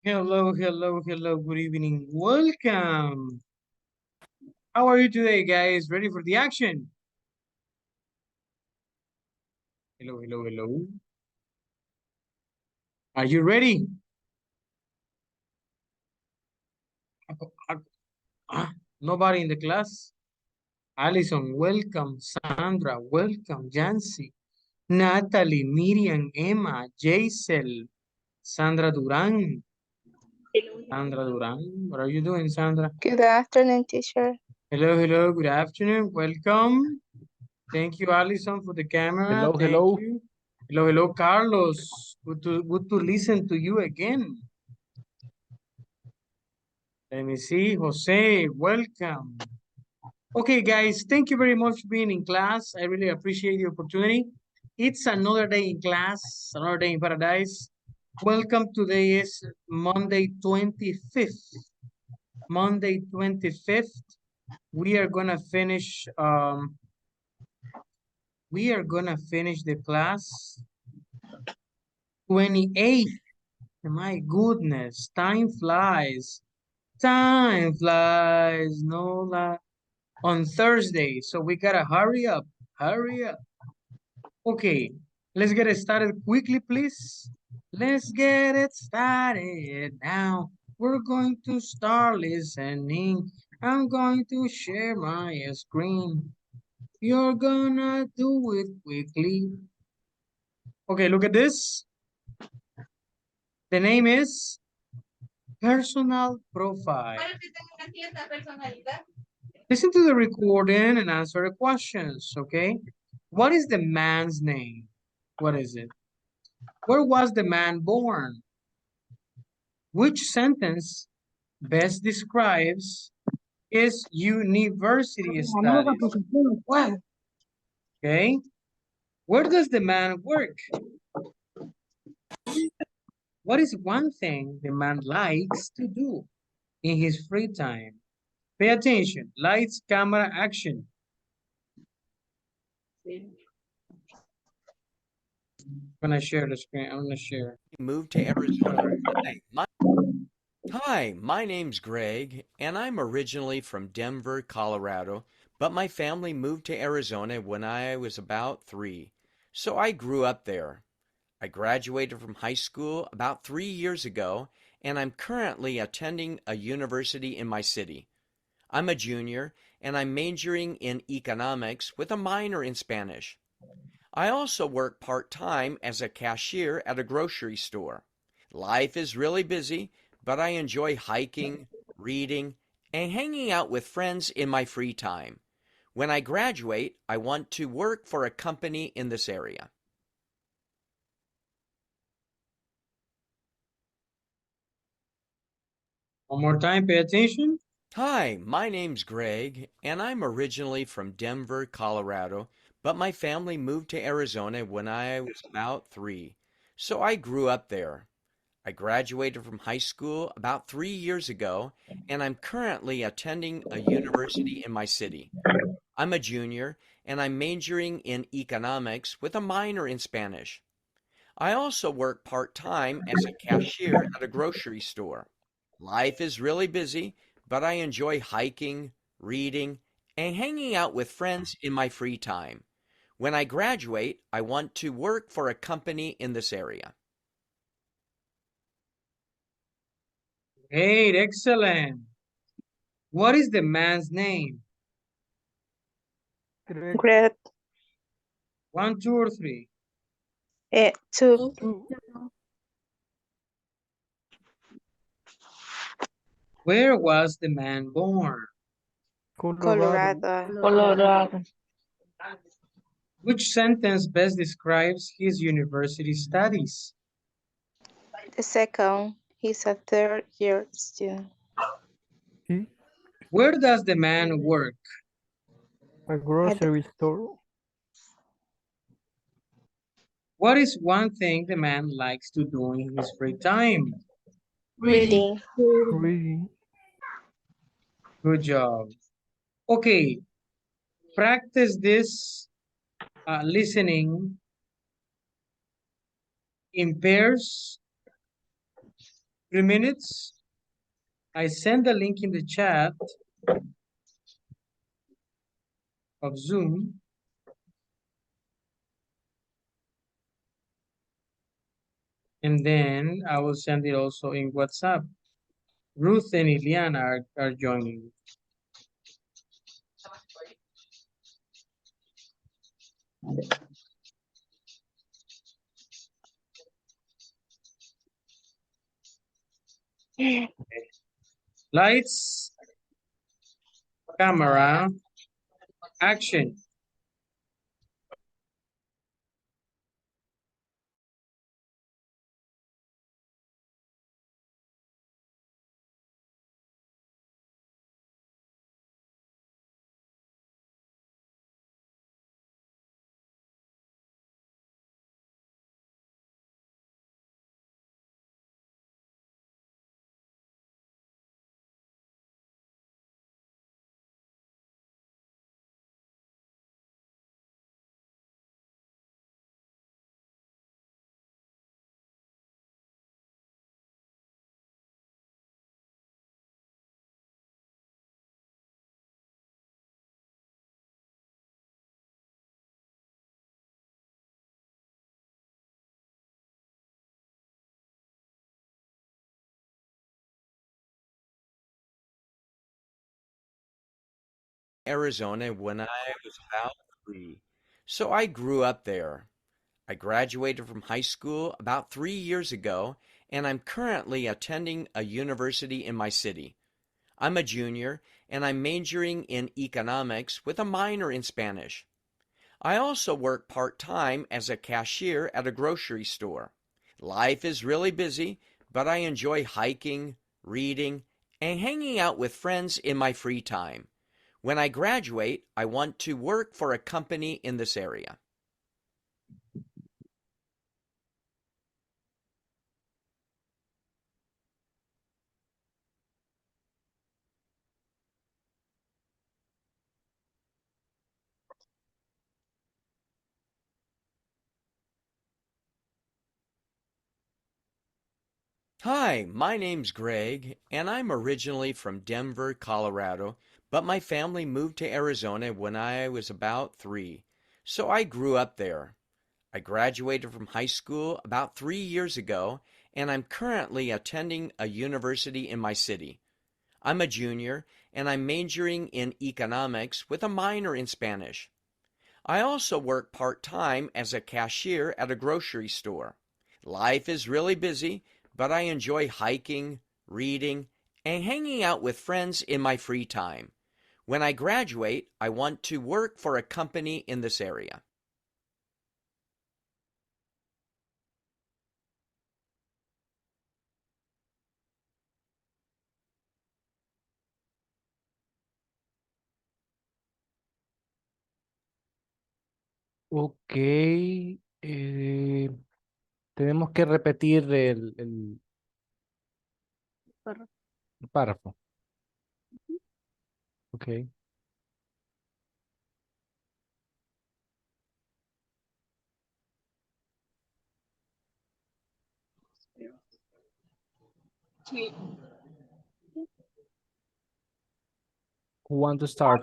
Hello, hello, hello. Good evening. Welcome. How are you today, guys? Ready for the action? Hello, hello, hello. Are you ready? Nobody in the class? Allison, welcome. Sandra, welcome. Jancy, Natalie, Miriam, Emma, Jaisel, Sandra Duran. Sandra Duran. What are you doing, Sandra? Good afternoon, teacher. Hello, hello. Good afternoon. Welcome. Thank you, Allison, for the camera. Hello, Thank hello. you. Hello, hello, Carlos. Good to listen to you again. Let me see. Jose, welcome. Okay, guys, thank you very much for being in class. I really appreciate the opportunity. It's another day in class, another day in paradise. Welcome. Today is Monday 25th. Monday 25th. We are gonna finish the class 28th. My goodness, time flies. Time flies, no lie. On Thursday, so we gotta hurry up. Hurry up. Okay, let's get it started quickly, please. Let's get it started now. We're going to start listening. I'm going to share my screen. You're gonna do it quickly. Okay, look at this. The name is Personal Profile. Listen to the recording and answer the questions, okay? What is the man's name? What is it? Where was the man born? Which sentence best describes his university studies? Okay? Where does the man work? What is one thing the man likes to do in his free time? Pay attention. Lights, camera, action. I'm gonna share the screen. I'm gonna share. Moved to Arizona. Hi, my name's Greg, and I'm originally from Denver, Colorado, but my family moved to Arizona when I was about 3, so I grew up there. I graduated from high school about 3 years ago, and I'm currently attending a university in my city. I'm a junior, and I'm majoring in economics with a minor in Spanish. I also work part-time as a cashier at a grocery store. Life is really busy, but I enjoy hiking, reading, and hanging out with friends in my free time. When I graduate, I want to work for a company in this area. One more time, pay attention. Hi, my name's Greg, and I'm originally from Denver, Colorado, but my family moved to Arizona when I was about 3, so I grew up there. I graduated from high school about 3 years ago, and I'm currently attending a university in my city. I'm a junior, and I'm majoring in economics with a minor in Spanish. I also work part-time as a cashier at a grocery store. Life is really busy, but I enjoy hiking, reading, and hanging out with friends in my free time. When I graduate, I want to work for a company in this area. Great, excellent. What is the man's name? Greg. 1, 2, or 3? Two. Where was the man born? Colorado. Which sentence best describes his university studies? The second, he's a third-year student. Where does the man work? A grocery store. What is one thing the man likes to do in his free time? Reading. Reading. Good job. Okay, practice this listening in pairs 3 minutes. I send the link in the chat of Zoom. And then I will send it also in WhatsApp. Ruth and Iliana are joining. Lights, camera, action. Arizona when I was about 3. So I grew up there. I graduated from high school about 3 years ago, and I'm currently attending a university in my city. I'm a junior, and I'm majoring in economics with a minor in Spanish. I also work part-time as a cashier at a grocery store. Life is really busy, but I enjoy hiking, reading, and hanging out with friends in my free time. When I graduate, I want to work for a company in this area. Hi, my name's Greg, and I'm originally from Denver, Colorado, but my family moved to Arizona when I was about 3. So I grew up there. I graduated from high school about 3 years ago, and I'm currently attending a university in my city. I'm a junior, and I'm majoring in economics with a minor in Spanish. I also work part-time as a cashier at a grocery store. Life is really busy, but I enjoy hiking, reading, and hanging out with friends in my free time. When I graduate, I want to work for a company in this area. Ok. Tenemos que repetir el párrafo. Ok. Who want to start?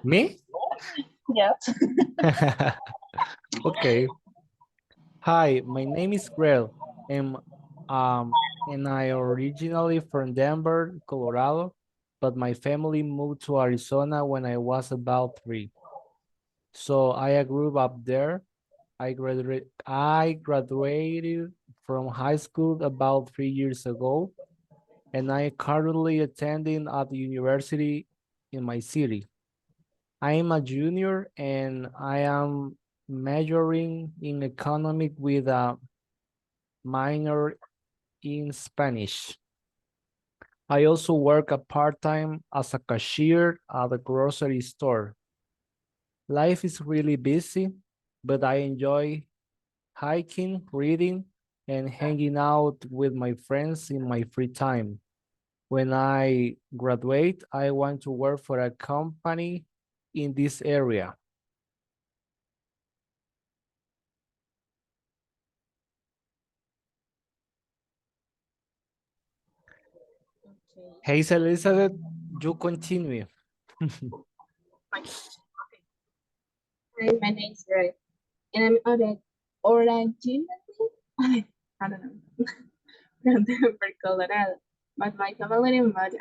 Me? Yes. Okay. Hi, my name is Grell, and I originally from Denver, Colorado, but my family moved to Arizona when I was about 3. So I grew up there. I graduated from high school about 3 years ago, and I currently attending at the university in my city. I am a junior and I am majoring in economic with a minor in Spanish. I also work a part-time as a cashier at a grocery store. Life is really busy, but I enjoy hiking, reading, and hanging out with my friends in my free time. When I graduate, I want to work for a company in this area. Hazel Elizabeth, you continue. Hi, my name is Ray, and I'm originally, I don't know, from Denver, Colorado. But my family moved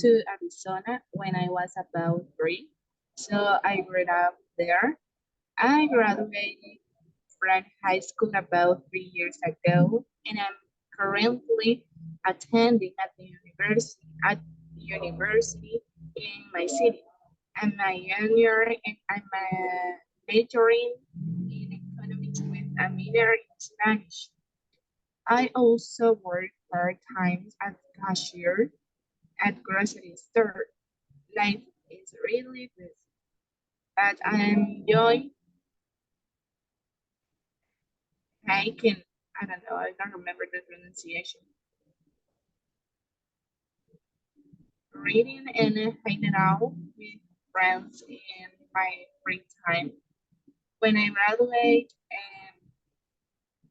to Arizona when I was about 3, so I grew up there. I graduated from high school about 3 years ago, and I'm currently attending at the university in my city. I'm a junior and I'm majoring in economics with a minor in Spanish. I also work part-time as cashier at grocery store. Life is really busy, but I'm enjoying hiking. I don't know, I don't remember the pronunciation. Reading and hanging out with friends in my free time. When I graduate,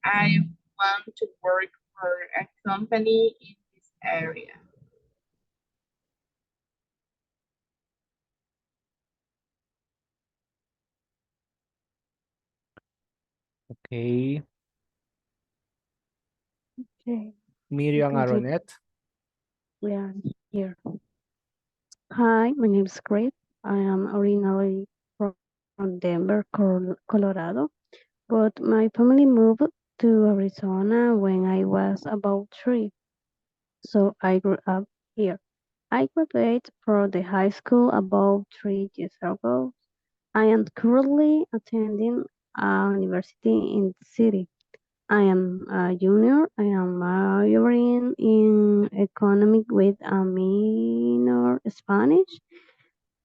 I want to work for a company in this area. Okay. Okay, Miriam continue. Aronet. We are here. Hi, my name is Chris. I am originally from Denver, Colorado, but my family moved to Arizona when I was about 3, so I grew up here. I graduated from the high school about 3 years ago. I am currently attending a university in the city. I am a junior. I am majoring in economic with a minor Spanish.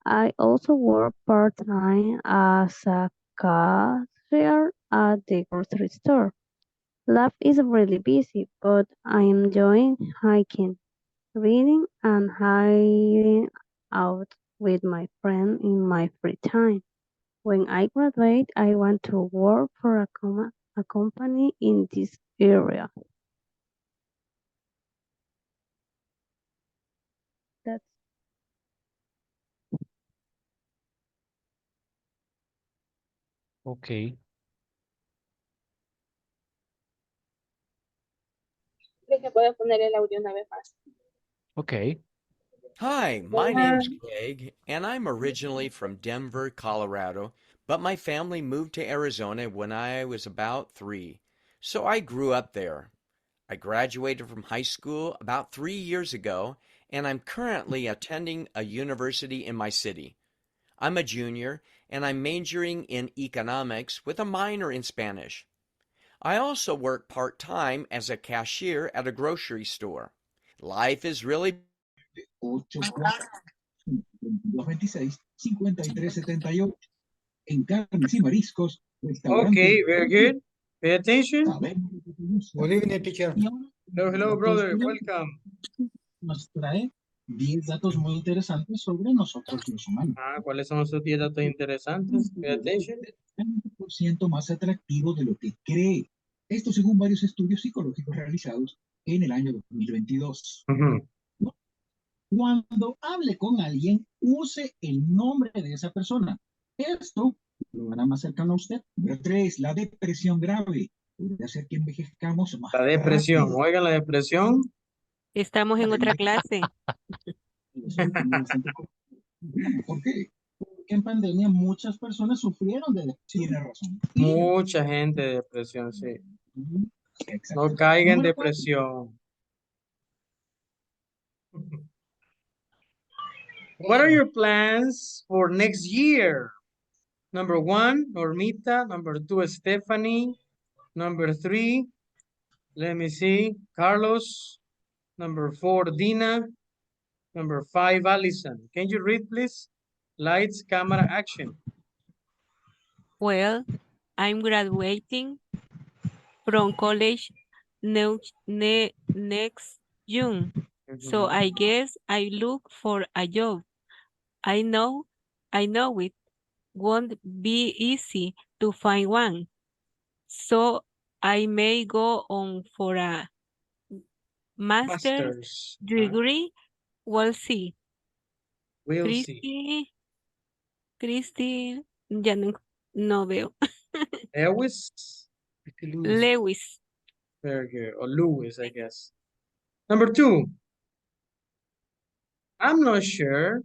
I also work part-time as a cashier at the grocery store. Life is really busy, but I am enjoying hiking, reading, and hanging out with my friends in my free time. When I graduate, I want to work for a company in this area. That's Okay. Creo que puedo poner el audio una vez más. Okay. Hi, my name's Greg, and I'm originally from Denver, Colorado, but my family moved to Arizona when I was about 3, so I grew up there. I graduated from high school about 3 years ago, and I'm currently attending a university in my city. I'm a junior, and I'm majoring in economics with a minor in Spanish. I also work part-time as a cashier at a grocery store. Life is really 8 2226 5378 en carnes y mariscos, restaurante. Okay, very good. Pay attention. Sabemos lo que te gusta. Good evening, teacher. Y ahora, Hello, brother. Welcome. nos trae 10 datos muy interesantes sobre nosotros los humanos. ¿Cuáles son esos 10 datos interesantes? Pay attention. 20% más atractivo de lo que cree. Esto según varios estudios psicológicos realizados en el año 2022. Cuando hable con alguien, use el nombre de esa persona. Esto lo hará más cercano a usted. Número 3, la depresión grave. Puede hacer que envejezcamos más La depresión. rápido. Oigan, la depresión. Estamos en otra clase. ¿Por qué? Porque en pandemia muchas personas sufrieron de depresión. Tiene razón. Mucha gente de depresión, sí. Exacto. No caiga en Número 4. depresión. What are your plans for next year? Number 1, Normita. Number 2, Stephanie. Number 3, let me see, Carlos. Number 4, Dina. Number 5, Allison. Can you read, please? Lights, camera, action. Well, I'm graduating from college next June. So I guess I look for a job. I know it won't be easy to find one. So I may go on for a master's degree we'll see. We'll see. Christy, ya no veo. Lewis. Lewis. Very good. Or Lewis, I guess. Number 2. I'm not sure.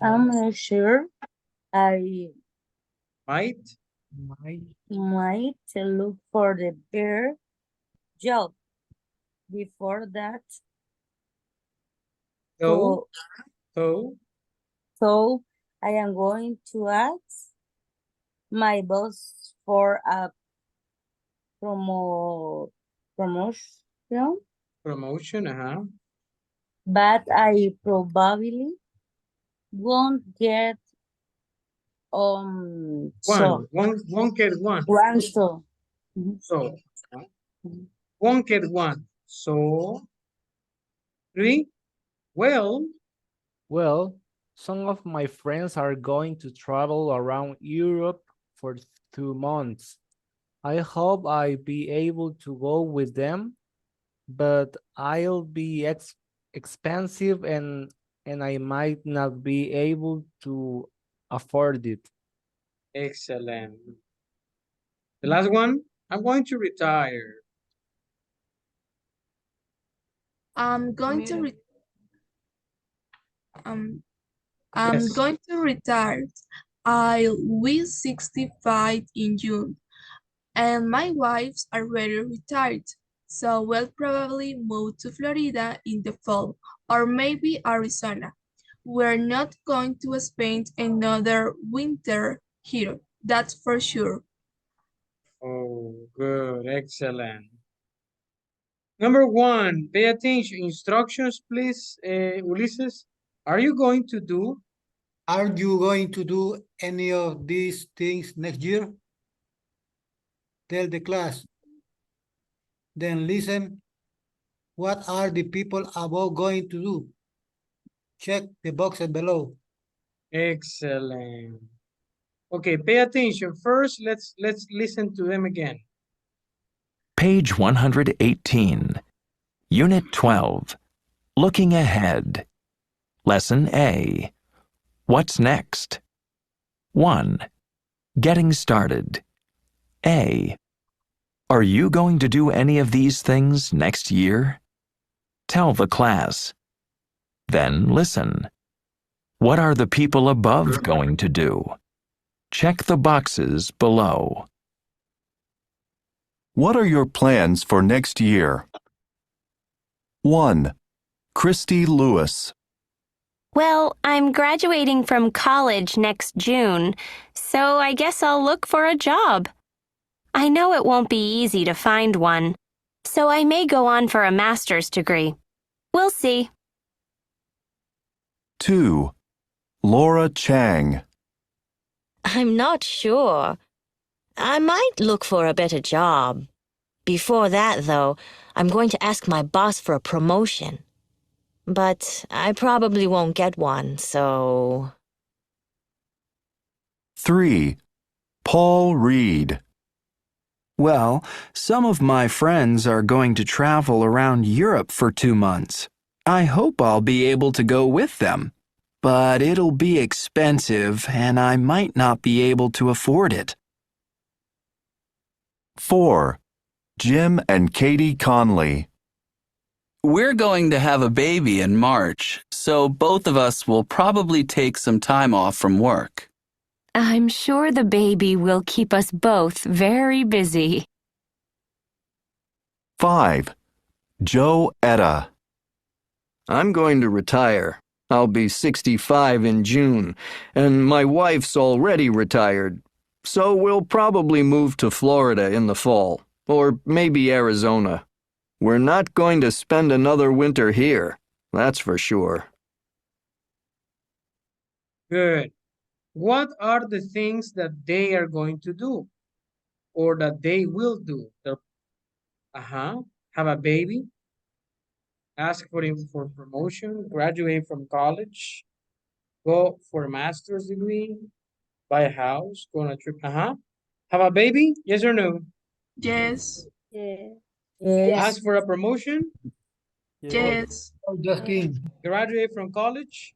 I'm not sure. I Might. might look for the better job. Before that, So. so I am going to ask my boss for a promotion, Promotion. but I probably won't get so Won't get one. one so. So. Won't get one. So. 3. Well. Well, some of my friends are going to travel around Europe for 2 months. I hope I'll be able to go with them, but I'll be expensive and I might not be able to afford it. Excellent. The last one. I'm going to retire. I'm going to Yes. going to retire. I'll be 65 in June, and my wife's already retired. So we'll probably move to Florida in the fall, or maybe Arizona. We're not going to spend another winter here, that's for sure. Oh, good. Excellent. Number 1, pay attention. Instructions, please, Ulises. Are you going to do? Are you going to do any of these things next year? Tell the class. Then listen. What are the people above going to do? Check the boxes below. Excellent. Okay, pay attention. First, let's listen to them again. Page 118. Unit 12. Looking ahead. Lesson A. What's next? 1. Getting started. A. Are you going to do any of these things next year? Tell the class. Then listen. What are the people above going to do? Check the boxes below. What are your plans for next year? 1. Christy Lewis. Well, I'm graduating from college next June, so I guess I'll look for a job. I know it won't be easy to find one, so I may go on for a master's degree. We'll see. 2. Laura Chang. I'm not sure. I might look for a better job. Before that, though, I'm going to ask my boss for a promotion. But I probably won't get one, so... 3. Paul Reed. Well, some of my friends are going to travel around Europe for 2 months. I hope I'll be able to go with them. But it'll be expensive and I might not be able to afford it. 4. Jim and Katie Conley. We're going to have a baby in March, so both of us will probably take some time off from work. I'm sure the baby will keep us both very busy. 5. Joe Etta. I'm going to retire. I'll be 65 in June, and my wife's already retired, so we'll probably move to Florida in the fall, or maybe Arizona. We're not going to spend another winter here, that's for sure. Good. What are the things that they are going to do or that they will do? Have a baby, ask for promotion, graduate from college, go for a master's degree, buy a house, go on a trip. Have a baby? Yes or no? Yes. Yeah. Ask for a promotion? Yes. Oh, Justin. Graduate from college?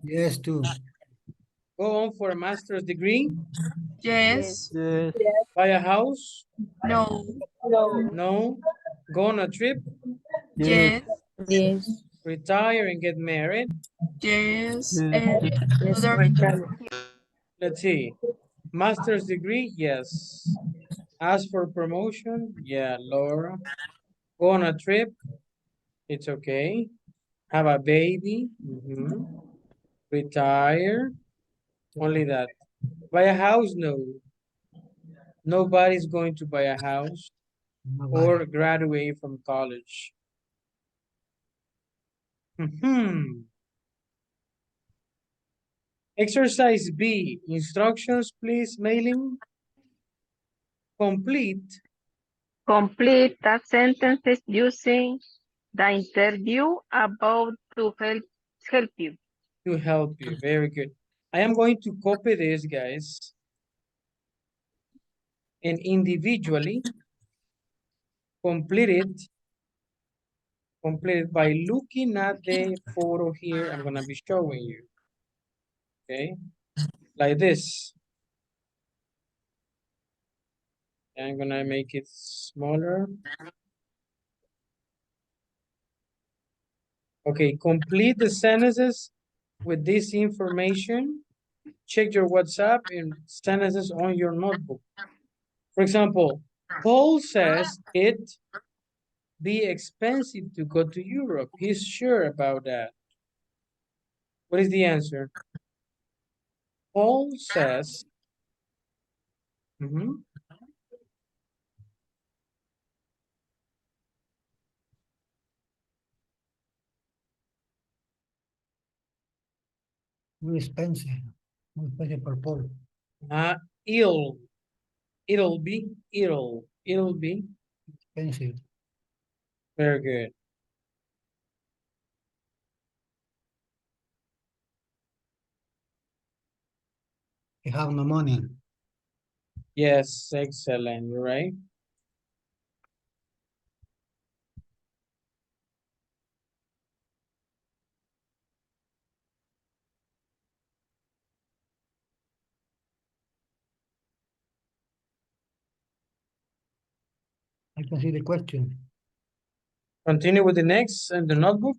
Yes, too. Go on for a master's degree? Yes. Yes. Buy a house? No. No. Go on a trip? Yes. Yes. Yes. Retire and get married? Yes. Yes. And Yes, other Let's see. Master's degree? Yes. Ask for promotion? Yeah, Laura. Go on a trip? It's okay. Have a baby? Retire? Only that. Buy a house? No. Nobody's going to buy a house or graduate from college. Exercise B. Instructions, please, mailing. Complete. Complete the sentences using the interview about to help you. To help you. Very good. I am going to copy this, guys, and individually complete it by looking at the photo here. I'm going to be showing you. Okay, like this. I'm going to make it smaller. Okay, complete the sentences with this information. Check your WhatsApp and sentences on your notebook. For example, Paul says it be expensive to go to Europe. He's sure about that. What is the answer? Paul says, Muy expensive. Muy expensive per Paul. it'll be Expensive. very good. You have no money. Yes, excellent. You're right. I can see the question. Continue with the next and the notebook.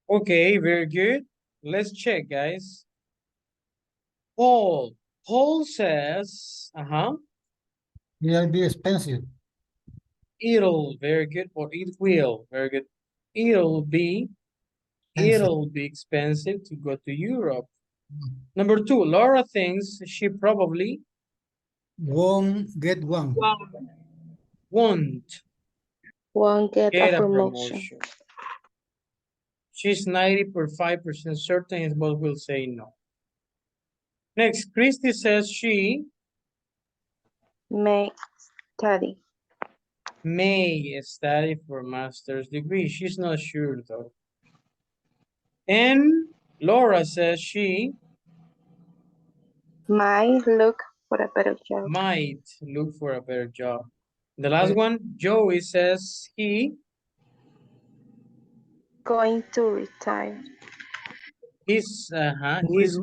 Okay, very good. Let's check, guys. Paul. Paul says, It'll be expensive. It'll, very good, or it will, very good. It'll be, Expensive. it'll be expensive to go to Europe. Number two, Laura thinks she probably Won't get one. won't Won't get get a a promotion. promotion. She's 95% certain his boss will say no. Next, Christy says she May study. may study for a master's degree. She's not sure though. And Laura says she Might look for a better job. might look for a better job. The last one, Joey says he Going to retire. he's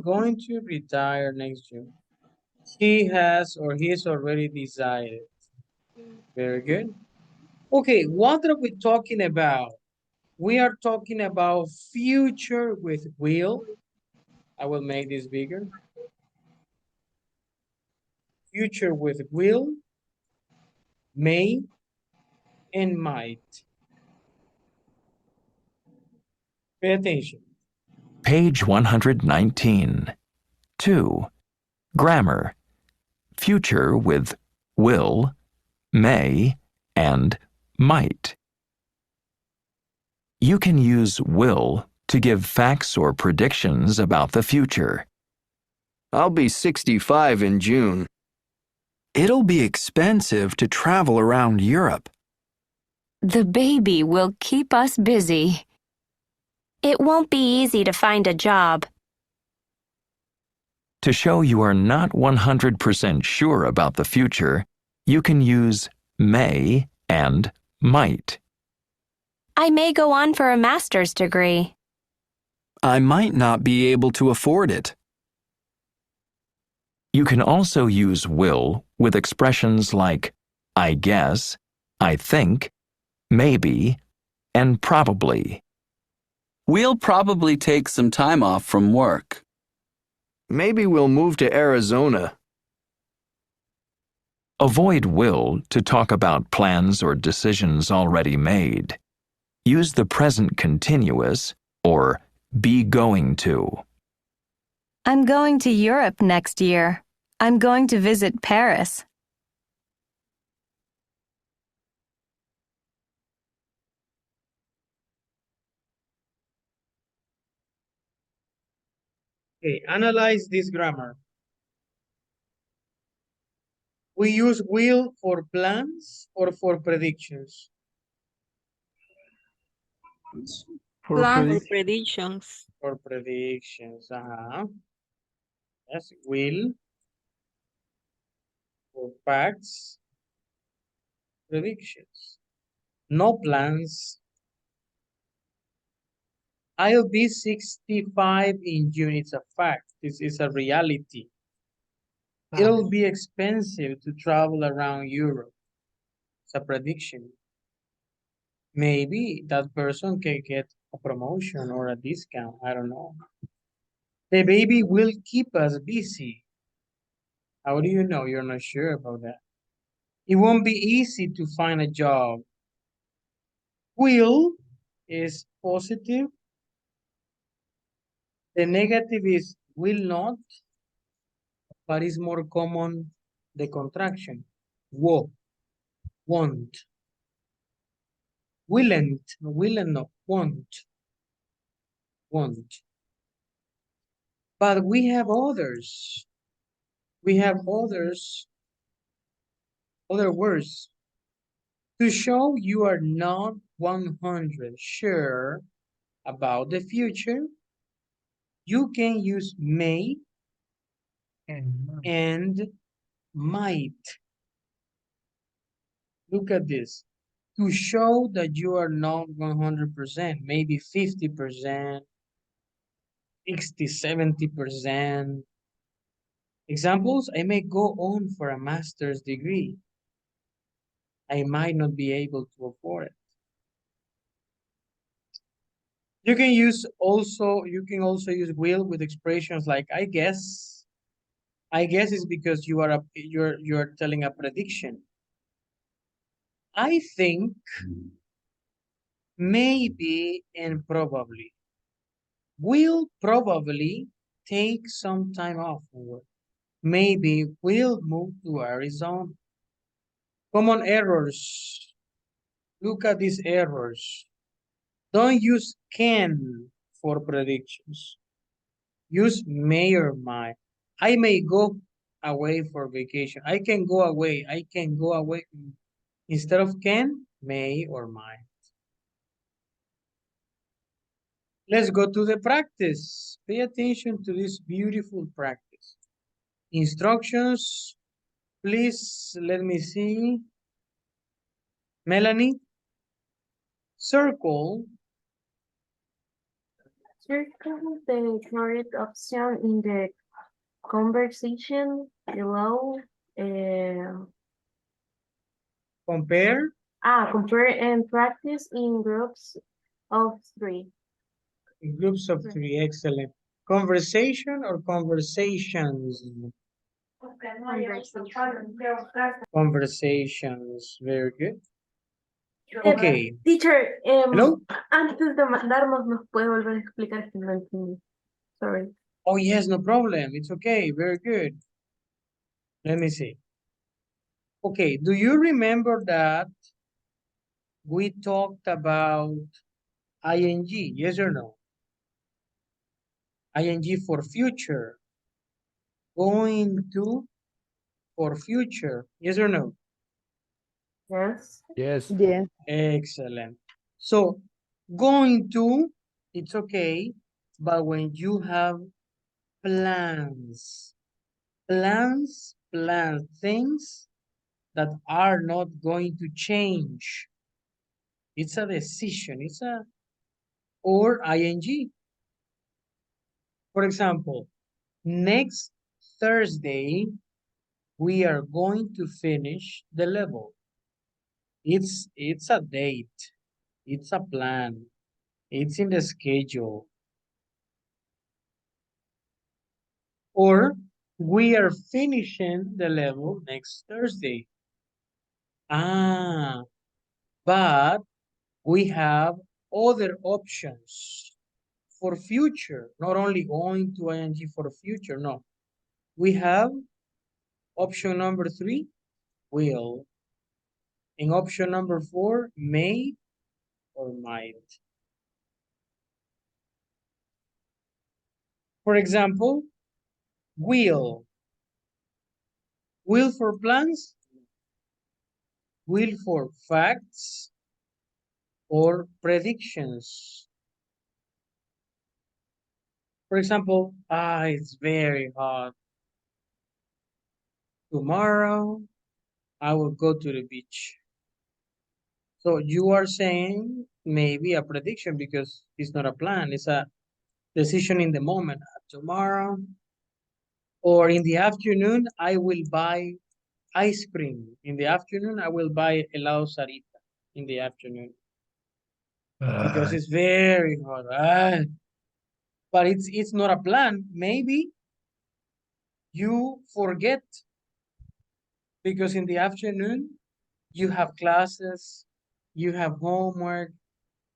going to retire next June. He has or he's already decided. Very good. Okay, what are we talking about? We are talking about future with will. I will make this bigger. Future with will, may, and might. Pay attention. Page 119. 2. Grammar. Future with will, may, and might. You can use will to give facts or predictions about the future. I'll be 65 in June. It'll be expensive to travel around Europe. The baby will keep us busy. It won't be easy to find a job. To show you are not 100% sure about the future, you can use may and might. I may go on for a master's degree. I might not be able to afford it. You can also use will with expressions like I guess, I think, maybe, and probably. We'll probably take some time off from work. Maybe we'll move to Arizona. Avoid will to talk about plans or decisions already made. Use the present continuous or be going to. I'm going to Europe next year. I'm going to visit Paris. Okay, analyze this grammar. We use will for plans or for predictions. For predictions. For predictions. Yes, will for facts, predictions. No plans. I'll be 65 in June. It's a fact. This is a reality. It'll be expensive to travel around Europe. It's a prediction. Maybe that person can get a promotion or a discount. I don't know. The baby will keep us busy. How do you know? You're not sure about that. It won't be easy to find a job. Will is positive. The negative is will not, but is more common the contraction. Won't. Willn't, no, won't. But we have others. We have other words. To show you are not 100 sure about the future, you can use may and might. Look at this. To show that you are not 100%, maybe 50%, 60, 70%. Examples, I may go on for a master's degree. I might not be able to afford it. You can use also, you can also use will with expressions like I guess. I guess is because you're telling a prediction. I think, maybe, and probably. Will probably take some time off work. Maybe we'll move to Arizona. Common errors. Look at these errors. Don't use can for predictions. Use may or might. I may go away for vacation. I can go away. I can go away. Instead of can, may or might. Let's go to the practice. Pay attention to this beautiful practice. Instructions, please, let me see. Melanie, circle. Circle the correct option in the conversation below. Compare. Compare and practice in groups of 3. In groups of 3, excellent. Conversation or conversations? Conversations, very good. Okay. Teacher, Hello? antes de mandarnos, ¿nos puede volver a explicar que no entendí? Sorry. Oh, yes, no problem. It's okay. Very good. Let me see. Okay, do you remember that we talked about ing? Yes or no? Ing for future. Going to for future. Yes or no? Yes. Yes. Yes. Excellent. So, going to, it's okay, but when you have plans, things that are not going to change. It's a decision, or ing. For example, next Thursday, we are going to finish the level. It's a date. It's a plan. It's in the schedule. Or we are finishing the level next Thursday. But we have other options for future, not only going to ing for future, no. We have option number 3, will. And option number 4, may or might. For example, will. Will for plans, will for facts, or predictions. For example, it's very hot. Tomorrow, I will go to the beach. So you are saying maybe a prediction because it's not a plan. It's a decision in the moment. Tomorrow or in the afternoon, I will buy ice cream. In the afternoon, I will buy helado Sarita in the afternoon. Because it's very hot. But it's not a plan. Maybe you forget because in the afternoon you have classes, you have homework,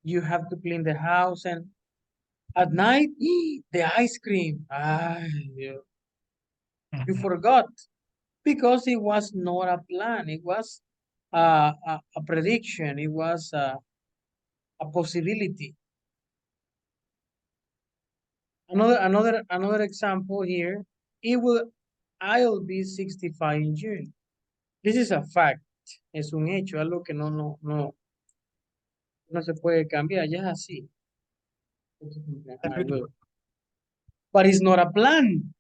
you have to clean the house, and at night the ice cream. You forgot because it was not a plan. It was a prediction. It was a possibility. Another example here. I'll be 65 in June. This is a fact. Es un hecho, algo que no se puede cambiar. Ya es así. But it's not a plan.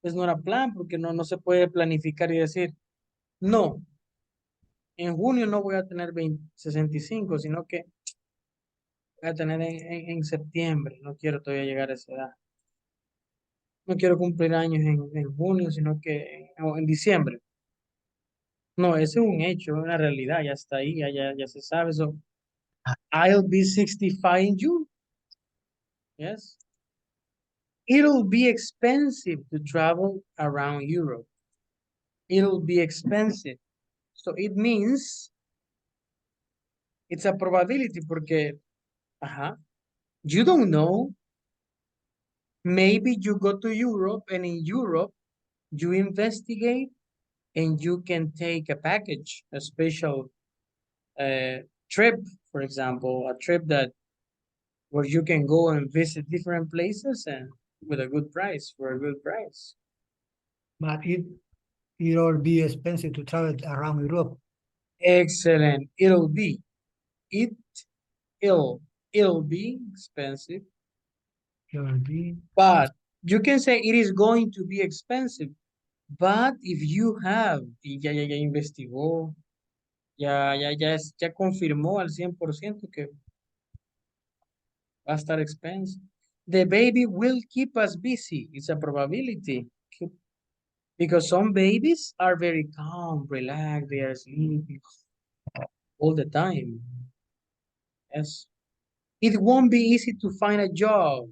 Es not a plan porque no se puede planificar y decir, no, en junio no voy a tener 65, sino que voy a tener en septiembre. No quiero todavía llegar a esa edad. No quiero cumplir años en junio, sino que en diciembre. No, ese es un hecho, una realidad, ya está ahí, ya se sabe eso. I'll be 65 in June. Yes. It'll be expensive to travel around Europe. It'll be expensive. So it means it's a probability porque, you don't know. Maybe you go to Europe and in Europe you investigate and you can take a package, a special trip, for example, a trip that where you can go and visit different places and with a good price, for a good price. But it'll be expensive to travel around Europe. Excellent. It'll be expensive. It'll be. But you can say it is going to be expensive. But if you have, y ya investigó, ya confirmó al 100% que va a estar expensive. The baby will keep us busy. It's a probability. Because some babies are very calm, relaxed, they are sleeping all the time. Yes. It won't be easy to find a job.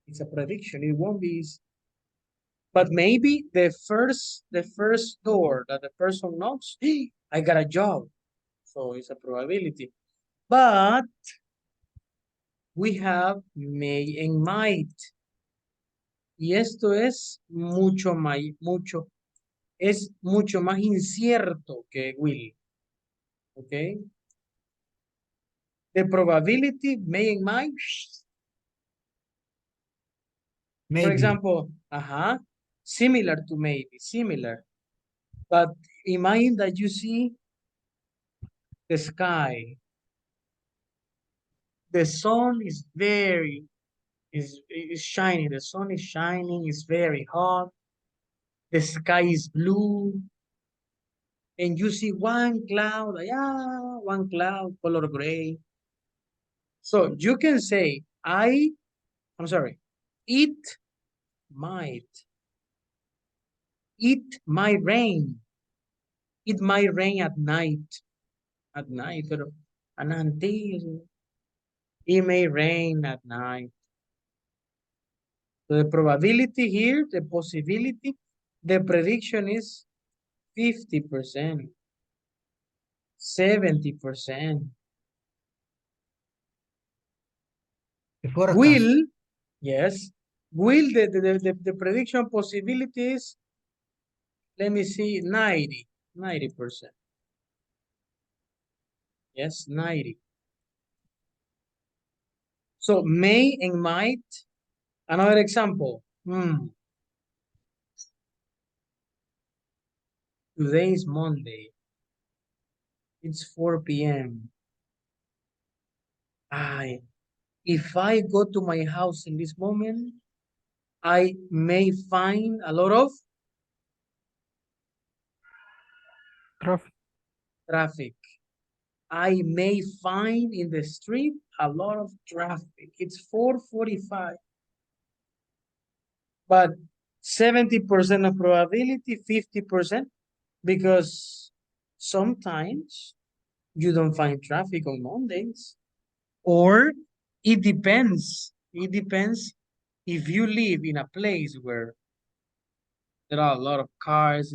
It's a prediction. It won't be easy. But maybe the first door that the person knocks, I got a job. So it's a probability. But we have may and might. Y esto es es mucho más incierto que will. Okay. The probability may and might. Maybe. For example, similar to maybe, similar. But imagine that you see the sky. The sun is is shining. The sun is shining. It's very hot. The sky is blue. And you see one cloud, one cloud, color gray. So you can say, I'm sorry, it might rain. It might rain at night. Pero until it may rain at night. So the probability here, the possibility, the prediction is 50%, 70%. Will, yes, will the prediction possibility is, let me see, 90%. Yes, 90. So may and might. Another example. Today is Monday. It's 4 p.m. If I go to my house in this moment, I may find a lot of traffic. I may find in the street a lot of traffic. It's 4:45. But 70% of probability, 50%, because sometimes you don't find traffic on Mondays. Or it depends. It depends if you live in a place where there are a lot of cars,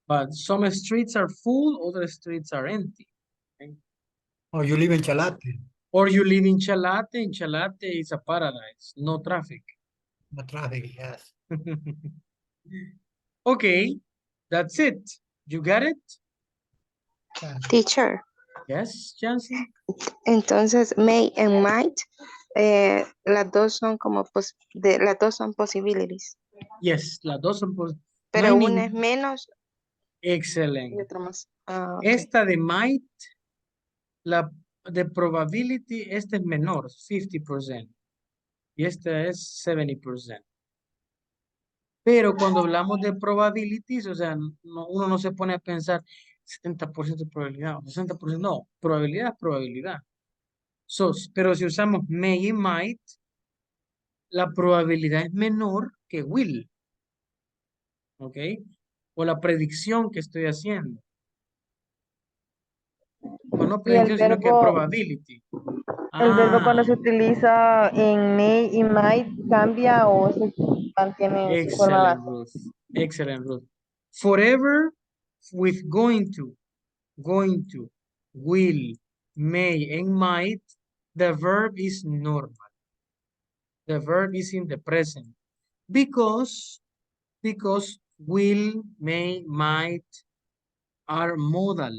but some streets are full, other streets are empty. Okay? Or you live in Chalate. Or you live in Chalate. In Chalate is a paradise, no traffic. No traffic, yes. Okay, that's it. You got it? Teacher. Yes, Jancy. Entonces, may and might, las dos son las dos son possibilities. Yes, las dos son Pero una es menos. Excelente. Y otra más. Okay. Esta de might, la de probability, esta es menor, 50%. Y esta es 70%. Pero cuando hablamos de probabilities, o sea, uno no se pone a pensar 70% de probabilidad, 60%, no, probabilidad es probabilidad. Pero si usamos may y might, la probabilidad es menor que will. ¿Ok? O la predicción que estoy haciendo. no Y prevención, sino que probability. el verbo cuando se Ah, utiliza en may y might cambia o se mantiene en su forma excellent, base. Ruth. Excellent, Ruth. Forever with going to, will, may, and might, the verb is normal. The verb is in the present. Because will, may, might are modal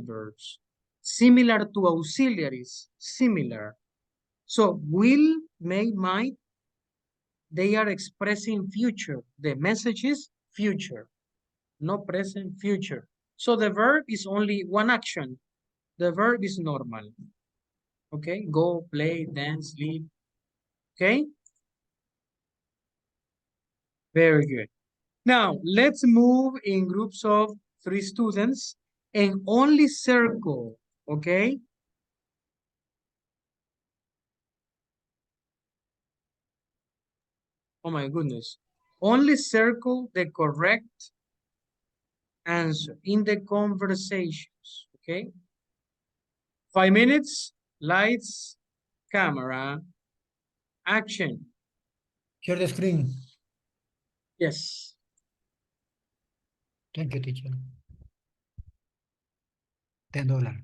verbs, similar to auxiliaries, similar. So will, may, might, they are expressing future. The message is future, no present, future. So the verb is only one action. The verb is normal. Okay, go, play, dance, sleep. Okay, very good. Now, let's move in groups of 3 students and only circle, okay? Oh my goodness. Only circle the correct answer in the conversations, okay? 5 minutes, lights, camera, action. Share the screen. Yes. Thank you, teacher. $10.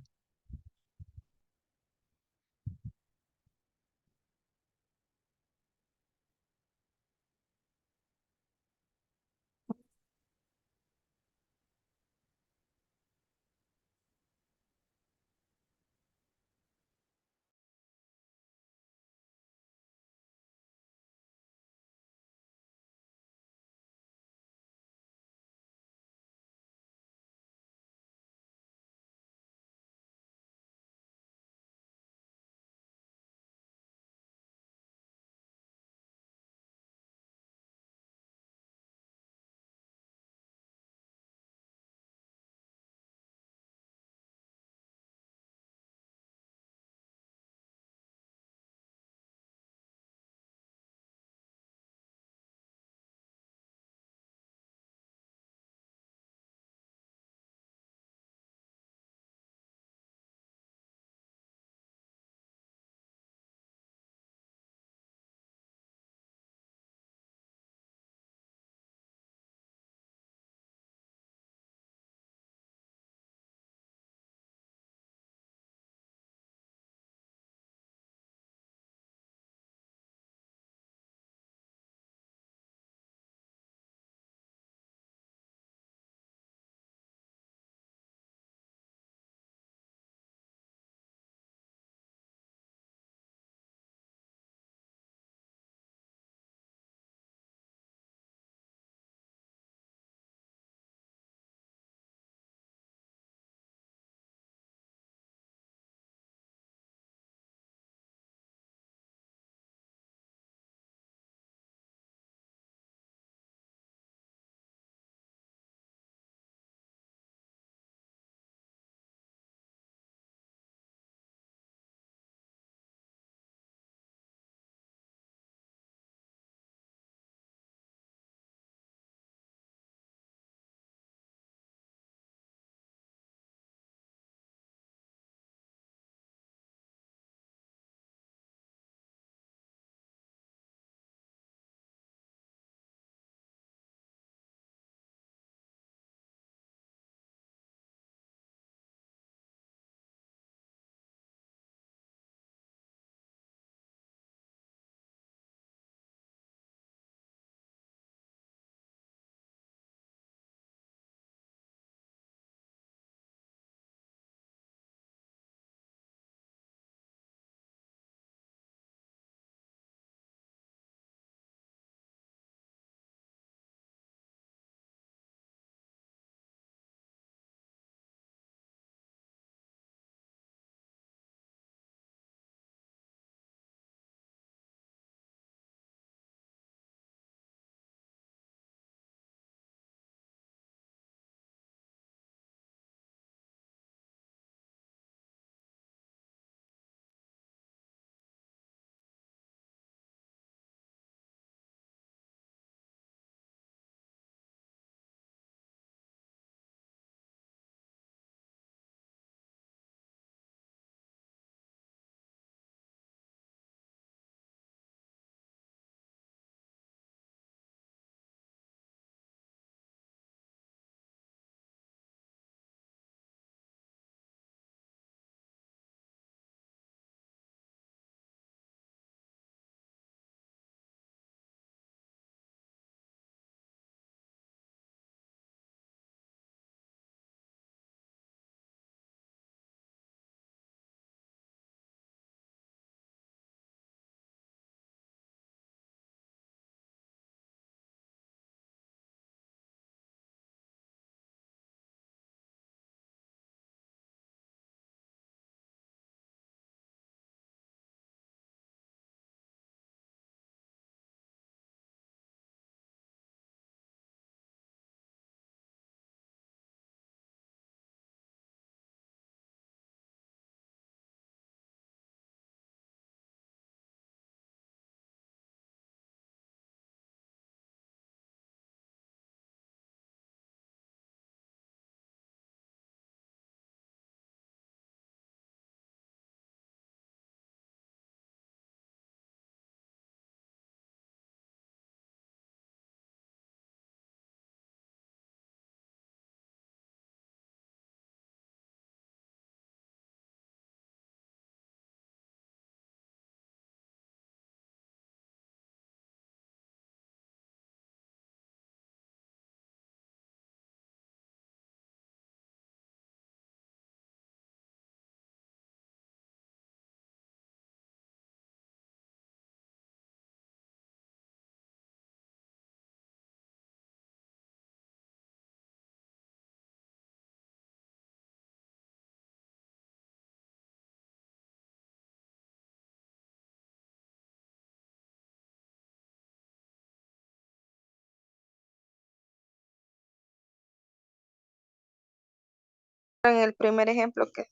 en el primer ejemplo que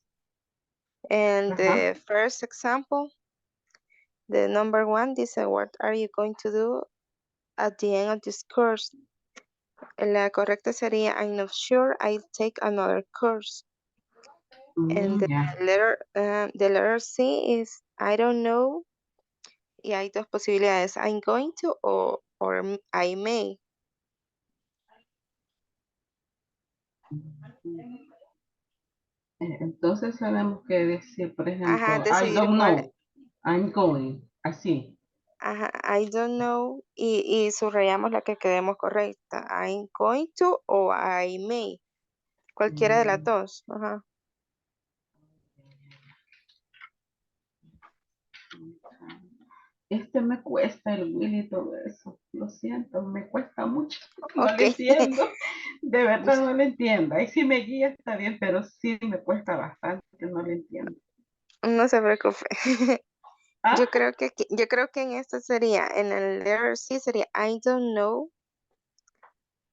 en the first example, the number one dice, what are you going to do at the end of this course? La correcta sería, I'm not sure, I'll take another course. And the letter C is, I don't know. Y hay dos posibilidades, I'm going to or I may. Entonces tenemos que decir, por ejemplo, Ajá, I decidir don't cuál. know, I'm going, así. Ajá, I don't know. Y subrayamos la que quedemos correcta. I'm going to o I may. Cualquiera de las dos. Ajá. Me cuesta el will y todo eso. Lo siento, me cuesta mucho. No Ok. lo entiendo. De verdad no lo entiendo. Ahí sí me guía, está bien, pero sí me cuesta bastante, no lo entiendo. No se preocupe. ¿Ah? Yo creo que en esta sería, en el letter C sería I don't know.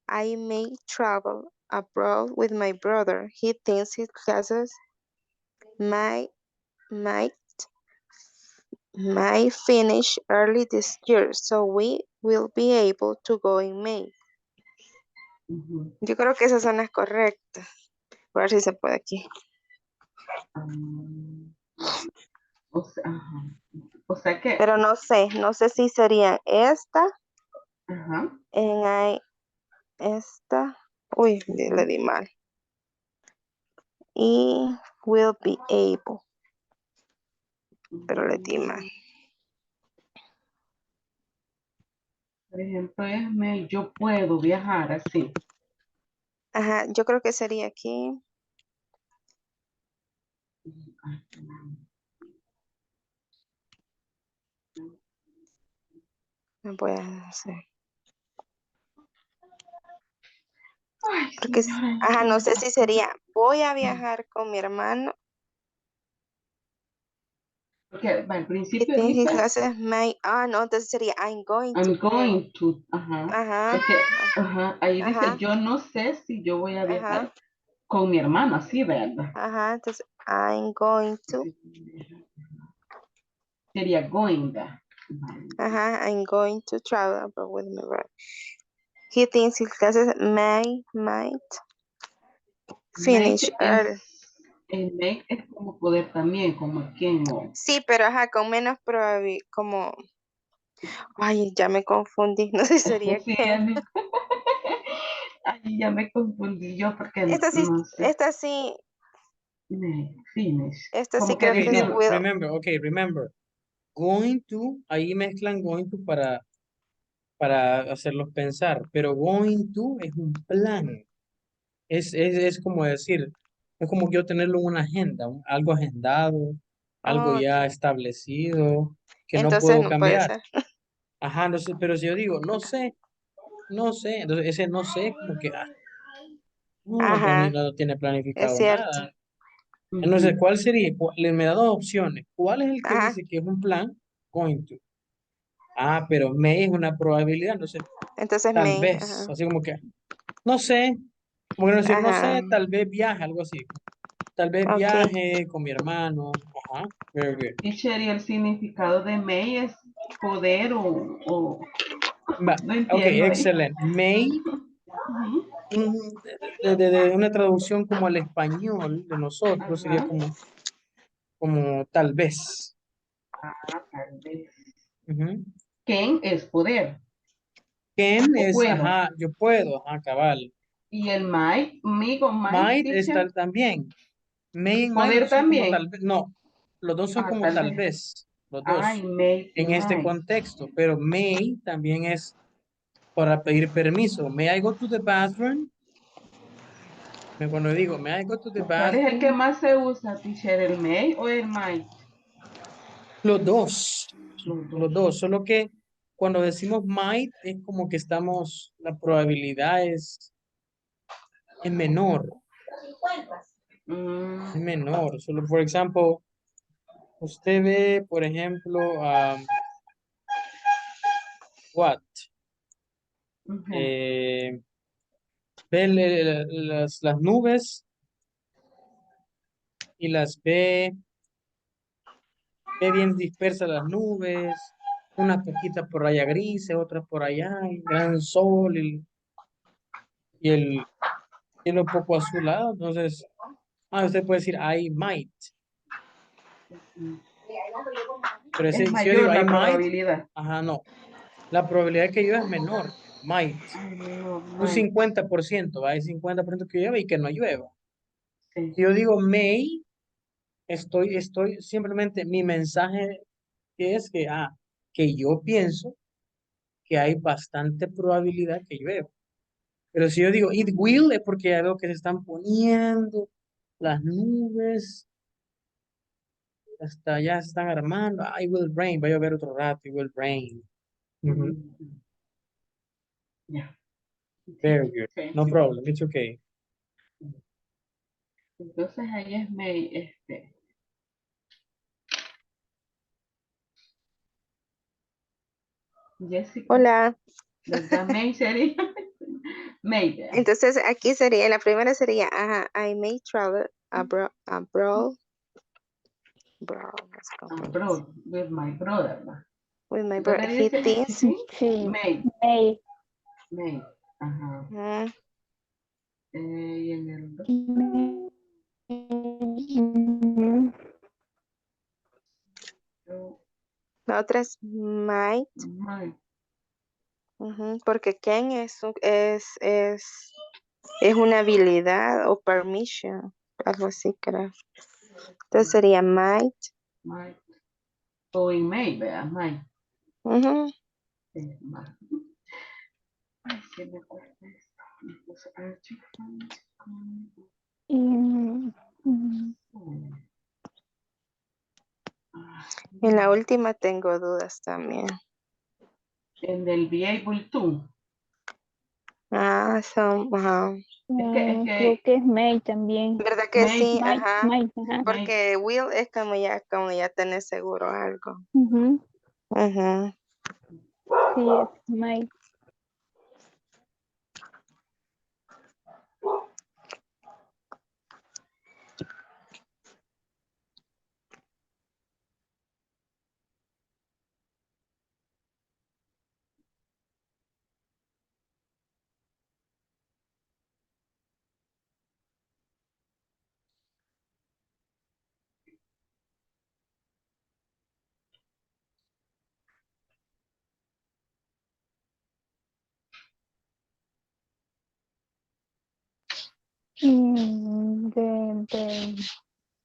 I may travel abroad with my brother. He thinks his classes might might finish early this year, so we will be able to go in May. Yo creo que esas son las correctas. A ver si se puede aquí. O sea que... Pero no sé si serían esta, esta, uy, le di mal. Y will be able, pero le di mal. Por ejemplo, yo puedo viajar así. Ajá, yo creo que sería aquí. No voy a hacer. Ay, Porque, señora, ajá, no sé si sería voy a viajar con mi hermano. Porque al principio Tiene dice clases no, entonces sería I'm going to. I'm going to, ajá. Ajá. Porque, ahí dice Ajá. yo no sé si yo voy a viajar Ajá. con mi hermano, así, ¿verdad? Ajá, entonces I'm going to. Sería going, ¿verdad? Ajá, I'm going to travel abroad with my brother. He thinks his classes might finish early. El make es como poder también, como quien o... Sí, pero ajá, con menos probabilidad, como... Ay, ya me confundí, no sé si sería Sí, que... Ay, ya me confundí yo porque Esta sí, no sé. esta sí, Finish. esta sí Como que creo Okay, que es decir, no, will. remember. Going to, ahí mezclan going to para hacerlos pensar, pero going to es un plan. Es como decir, es como yo tenerlo en una agenda, algo agendado, algo Oh, ya ok. establecido, que no Entonces puedo no puede cambiar. ser. Ajá, no sé, pero si yo digo, no sé, entonces ese no sé, como que, Ajá, no tiene es planificado cierto. nada. Entonces, ¿cuál sería? Me da dos opciones. ¿Cuál es el que Ajá, dice que es un plan? Going to. Ah, pero may es una probabilidad, entonces entonces tal may, vez, ajá. así como que, no sé, como que no decir, no Ajá, sé, tal vez viaje, algo así. Tal vez ok. viaje con mi hermano. Ajá, very good. teacher, y el significado de may es poder o no Ok, entiendo ahí. excelente. May, de una traducción como al español de nosotros, sería Ajá. como tal vez. Tal vez. Ujú. Can es poder. Can O es, puedo. ajá, yo puedo, ajá, cabal. Y el might, might, Might es teacher, también. May y might poder son como tal también. vez. No, los dos son como Tal tal vez. vez. Los Ay, dos. may y En este might. contexto. Pero may también es para pedir permiso. May I go to the bathroom? Cuando digo, may I go to the ¿Cuál es el que bathroom? más se usa, teacher? ¿El may o el might? Los dos. Los Los dos. dos. Solo que cuando decimos might es como que estamos, la probabilidad es menor. Es menor. Solo, por ejemplo, usted ve, por ejemplo, what? Ujú. Eh, ve las nubes y las ve bien dispersas las nubes, unas poquitas por allá grises, otras por allá, el gran sol y el cielo poco azulado. Entonces, usted puede decir I might, pero Es si yo digo mayor I la might, probabilidad. no, la probabilidad que llueva es menor, might, No, un might. 50%, ¿va? Hay 50% que llueva y que no llueva. Sí. Si yo digo may, estoy simplemente, mi mensaje es que yo pienso que hay bastante probabilidad que llueva. Pero si yo digo it will, es porque ya veo que se están poniendo las nubes, hasta ya se están armando. I will rain, va a llover otro rato, it will rain. Ujú. Ya. Very good. Sí, No sí. problem, it's okay. Entonces ahí es May, Jessica. Hola. ¿Verdad? May sería. May. ¿verdad? Entonces aquí sería, la primera sería, I may travel abroad, Abroad with my brother. ¿va? with my brother. ¿Verdad? He Dice thinks. Sí. May. May. May. Ajá. Y en el dos. La otra es might. May. Porque can es una habilidad o permission, algo así creo. Entonces sería might. May. O en May, ¿verdad? May. Sí, May. Ay, sí me cuesta esto. Me puse En la última tengo dudas también. En el be able to. Creo que es May también. ¿Verdad que May. sí? Ajá. May, ajá. Porque will es como ya tenés seguro algo. Ujú. Ujú. Sí, es May.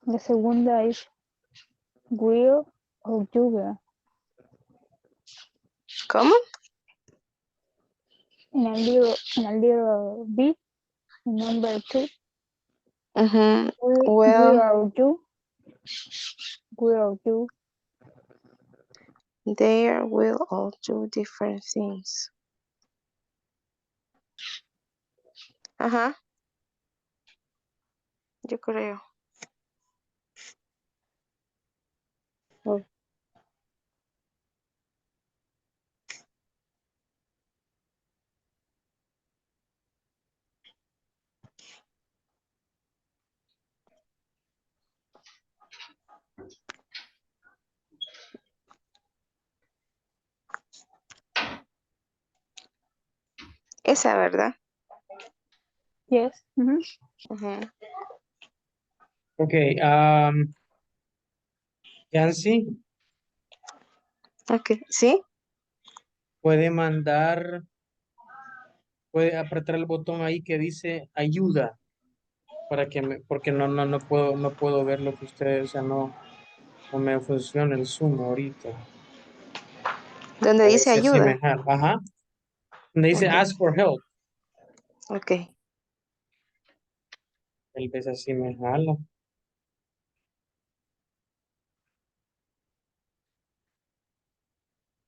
La segunda es will o lluvia. ¿Cómo? En el little B, number 2. Well, Will you? Will you? they will all do different things. Ajá. Yo creo. Esa, ¿verdad? Yes. Okay, Yancy, Ok, ¿sí? puede apretar el botón ahí que dice ayuda porque no puedo ver lo que ustedes, o sea, no me funciona el Zoom ahorita. Donde A ver dice si así me ayuda. jala. Ajá. Donde dice Ok. ask for help. Ok. Tal vez así me jala.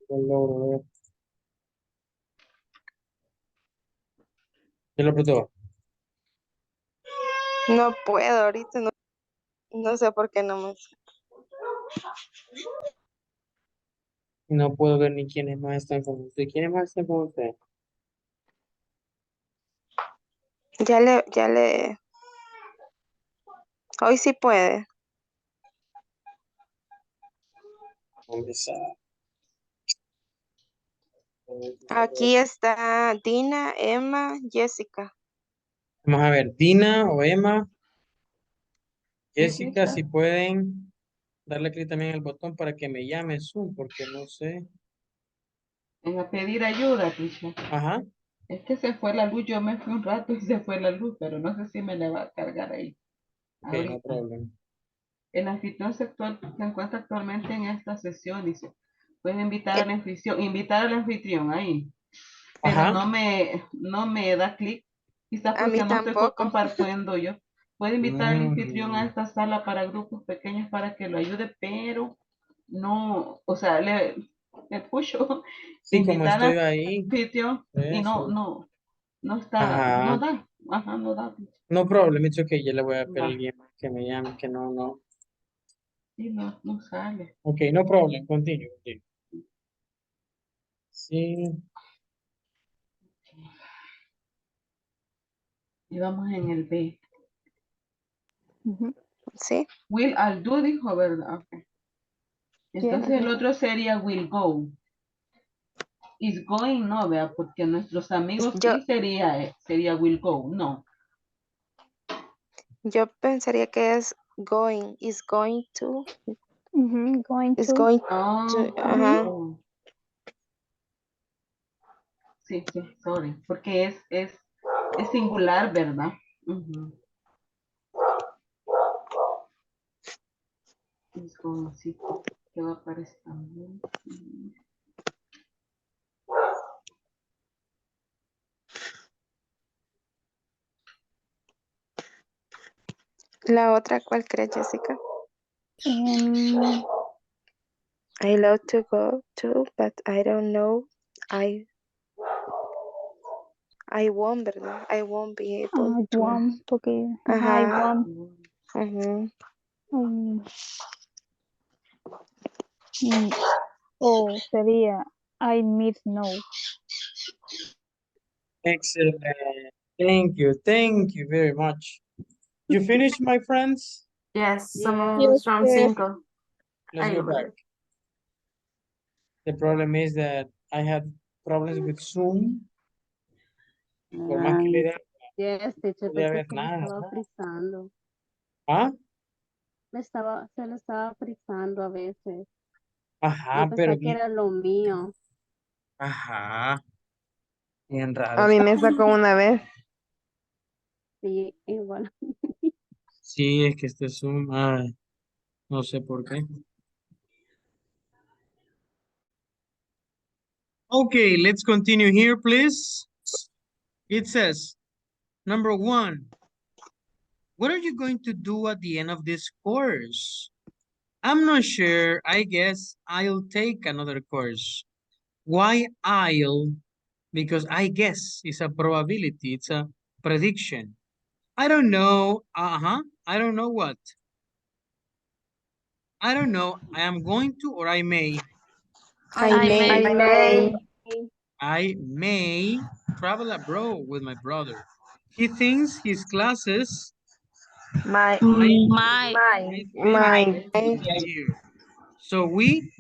No logro ver. ¿Ya lo apretó? No puedo ahorita, no sé por qué no me... No puedo ver ni quiénes más están con usted. ¿Quiénes más están con usted? Ya le... Hoy sí puede. Aquí está Dina, Emma, Jessica. Vamos a ver, Dina o Emma, Sí, sí, Jessica, está. si pueden darle clic también al botón para que me llame Zoom, porque no sé. En a pedir ayuda, teacher. Ajá. Es que se fue la luz, yo me fui un rato y se fue la luz, pero no sé si me la va a cargar ahí. Ok, no Ahorita. problem. El anfitrión se encuentra actualmente en esta sesión, dice. Puede invitar al anfitrión ahí. Pero Ajá. no me da clic. Quizás A mí porque no estoy tampoco. compartiendo yo. Puede invitar al anfitrión a Mm. esta sala para grupos pequeños para que lo ayude, pero o sea, le puso Sí, como invitar estoy al ahí, anfitrión y eso. no está, no Ajá. da. Ajá, no da. No problem, it's okay. Yo le voy a pedir a Va. alguien que me llame, que no. Sí, no sale. Ok, no problem, continue. Sí. Y vamos en el B. Sí. Will al do dijo, ¿verdad? Okay. Entonces el otro sería will go. Is going no, vea, porque nuestros amigos Yo, sí sería will go, no. yo pensaría que es going, is going to, Going is to. going to, ajá. Oh. Sí, sorry, porque es singular, ¿verdad? Is going, sí, que va a aparecer también. La otra, ¿cuál crees, Jessica? Um, I love to go to, but I don't know. I won't, ¿verdad? I won't be able to. one, porque I Ajá. want. Ujú. O sería I need no. Excellent. Thank you very much. You finished, my friends? Yes, Yes, somos round yes. 5. Let's go back. The problem is that I had problems with Zoom. Por más que le dé, no Yes, teacher, podía porque ver se le nada. estaba frizando. ¿Ah? Se le estaba frizando a veces. Yo Ajá, pero pensaba que bien. era lo mío. Ajá. Bien raro. A mí me sacó una vez. Sí, igual. Sí, es que este Zoom, ay, no sé por qué. Okay, let's continue here, please. It says, number 1, what are you going to do at the end of this course? I'm not sure. I guess I'll take another course. Why I'll? Because I guess it's a probability. It's a prediction. I don't know. I don't know what. I don't know. I am going to or I may. I may. I may travel abroad with my brother. He thinks his classes My, My, might end my, this year. So we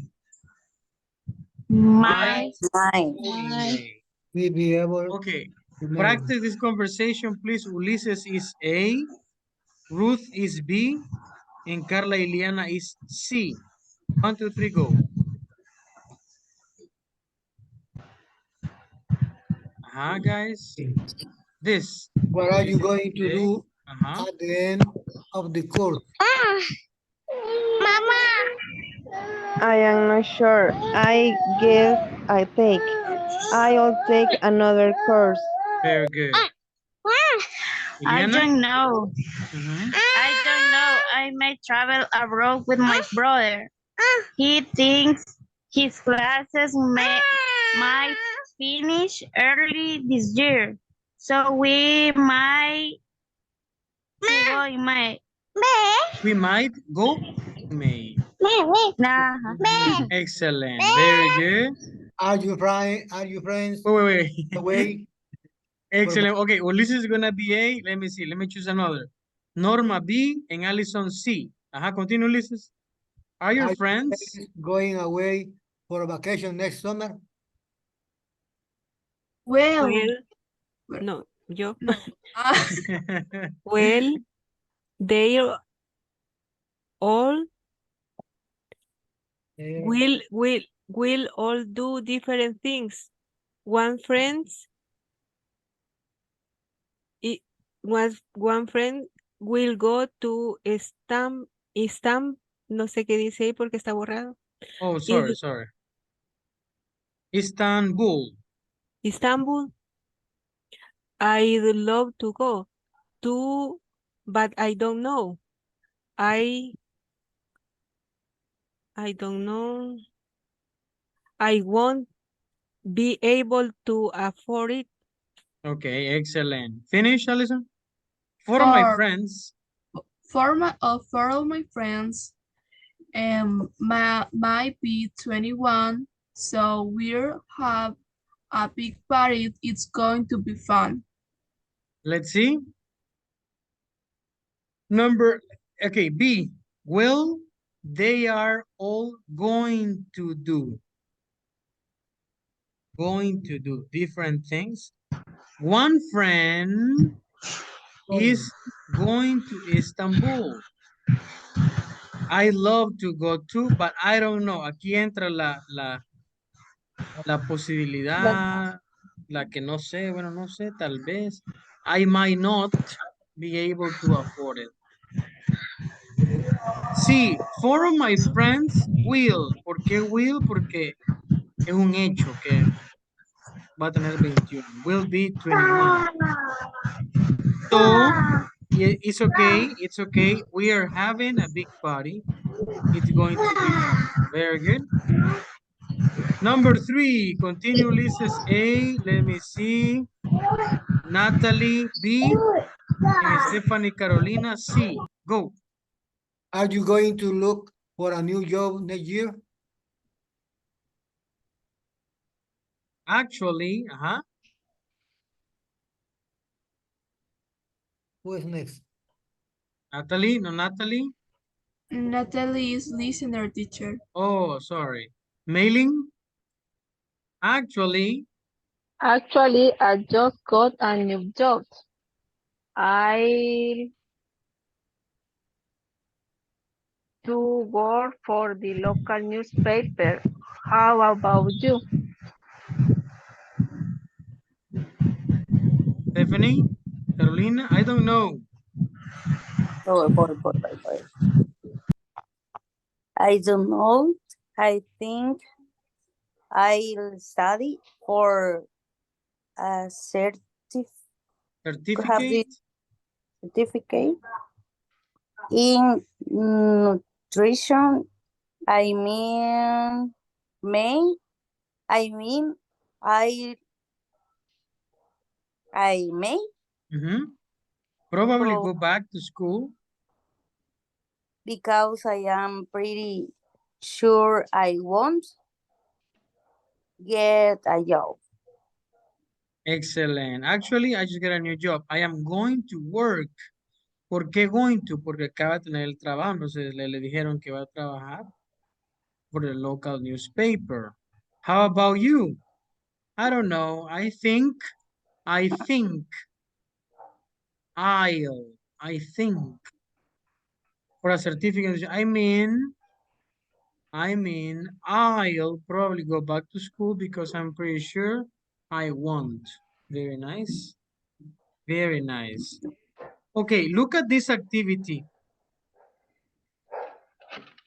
might my, go in Ay, May. We be able Okay. to make. Practice this conversation, please. Ulises is A, Ruth is B, and Carla Iliana is C. 1, 2, 3, go. Guys. This. What are you Ulises going is to A. do at the end of the course? I am not sure. I guess I'll take another course. Very good. I Iliana? don't know. Mhm. I don't know. I may travel abroad with my brother. He thinks his classes might finish early this year. So we might go in May. We might go in May. Nah. Excellent. Very good. Are you friends Wait. away? Excellent. Okay, Ulises is gonna be A. Let me see. Let me choose another. Norma B and Allison C. Continue, Ulises. Are your Are friends? you going away for a vacation next summer? Well, Well, no, yo. no. Well, they all will all do different things. One friends i- one friend will go to no sé qué dice ahí porque está borrado. Oh, Is sorry. Istanbul. Istanbul. I'd love to go to, but I don't know. I don't know. I won't be able to afford it. Okay, excellent. Finish, Alison? For my For friends. for all my friends, might be 21, so we'll have a big party. It's going to be fun. Let's see. Okay, B. Will they are all going to do different things. One friend is going to Istanbul. I love to go to, but I don't know. Aquí entra la posibilidad, la que no sé, bueno, no sé, tal vez. I might not be able to afford it. Sí, four of my friends will. ¿Por qué will? Porque es un hecho que va a tener 21. Will be 21. So, it's okay. We are having a big party. It's going to be fun. Very good. Number 3, continue Ulises A. Let me see. Natalie B. And Stephanie Carolina C. Go. Are you going to look for a new job next year? Actually, Who is next? Natalie, no Natalie. Natalie is listener teacher. Oh, sorry. Mailing. Actually, I just got a new job. I to work for the local newspaper. How about you? Stephanie, Carolina, I don't know. I don't know. I think I'll study for a Certificate. certificate in nutrition. I mean, may. I mean, I may. Probably go back to school. Because I am pretty sure I won't get a job. Excellent. Actually, I just got a new job. I am going to work. ¿Por qué going to? Porque acaba de tener el trabajo. Entonces le dijeron que va a trabajar for the local newspaper. How about you? I don't know. I think I think for a certificate. I'll probably go back to school because I'm pretty sure I won't. Very nice. Very nice. Okay, look at this activity.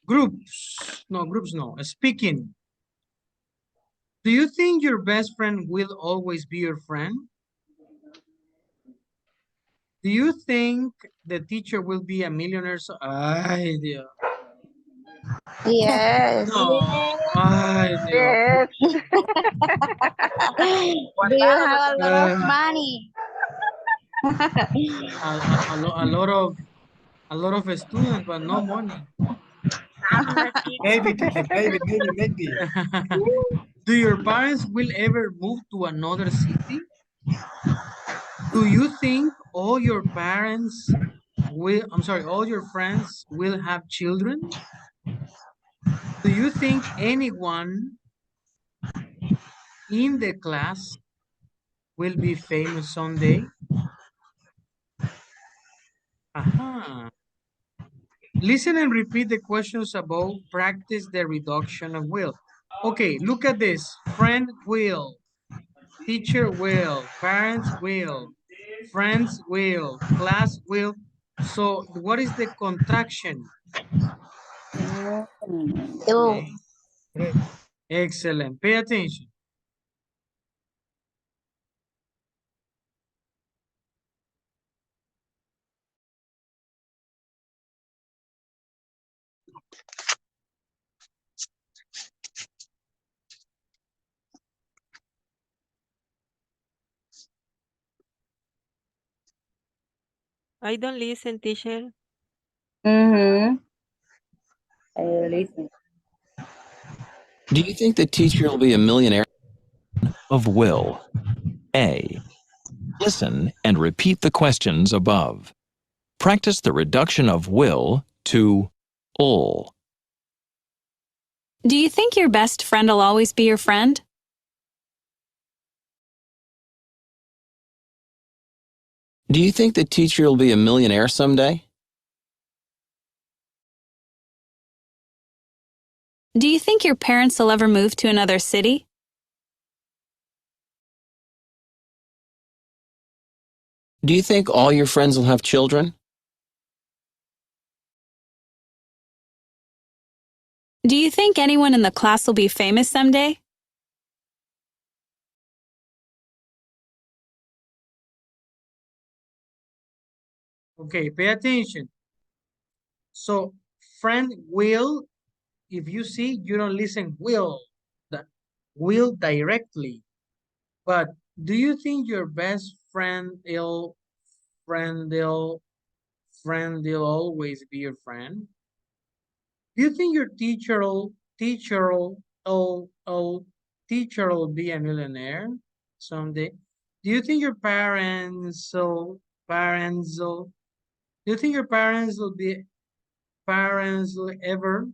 Groups. No, groups no. Speaking. Do you think your best friend will always be your friend? Do you think the teacher will be a millionaire? Ay, Dios. Yes. No. Ay, Dios. Yes. Do you have a lot of money? A lot of students, but no money. Maybe, teacher, maybe. Do your parents will ever move to another city? Do you think all your parents all your friends will have children? Do you think anyone in the class will be famous someday? Aha. Listen and repeat the questions above. Practice the reduction of will. Okay, look at this. Friend will, teacher will, parents will, friends will, class will. So what is the contraction? Ill. Excellent. Pay attention. I don't listen, teacher. Mm-hmm. I listen. Do you think the teacher will be a millionaire? Of will. A. Listen and repeat the questions above. Practice the reduction of will to ul. Do you think your best friend will always be your friend? Do you think the teacher will be a millionaire someday? Do you think your parents will ever move to another city? Do you think all your friends will have children? Do you think anyone in the class will be famous someday? Okay, pay attention. So friend will, if you see, you don't listen will, the will directly. But do you think your best friend will always be your friend? Do you think your teacher will be a millionaire someday? Do you think your do you think your parents will ever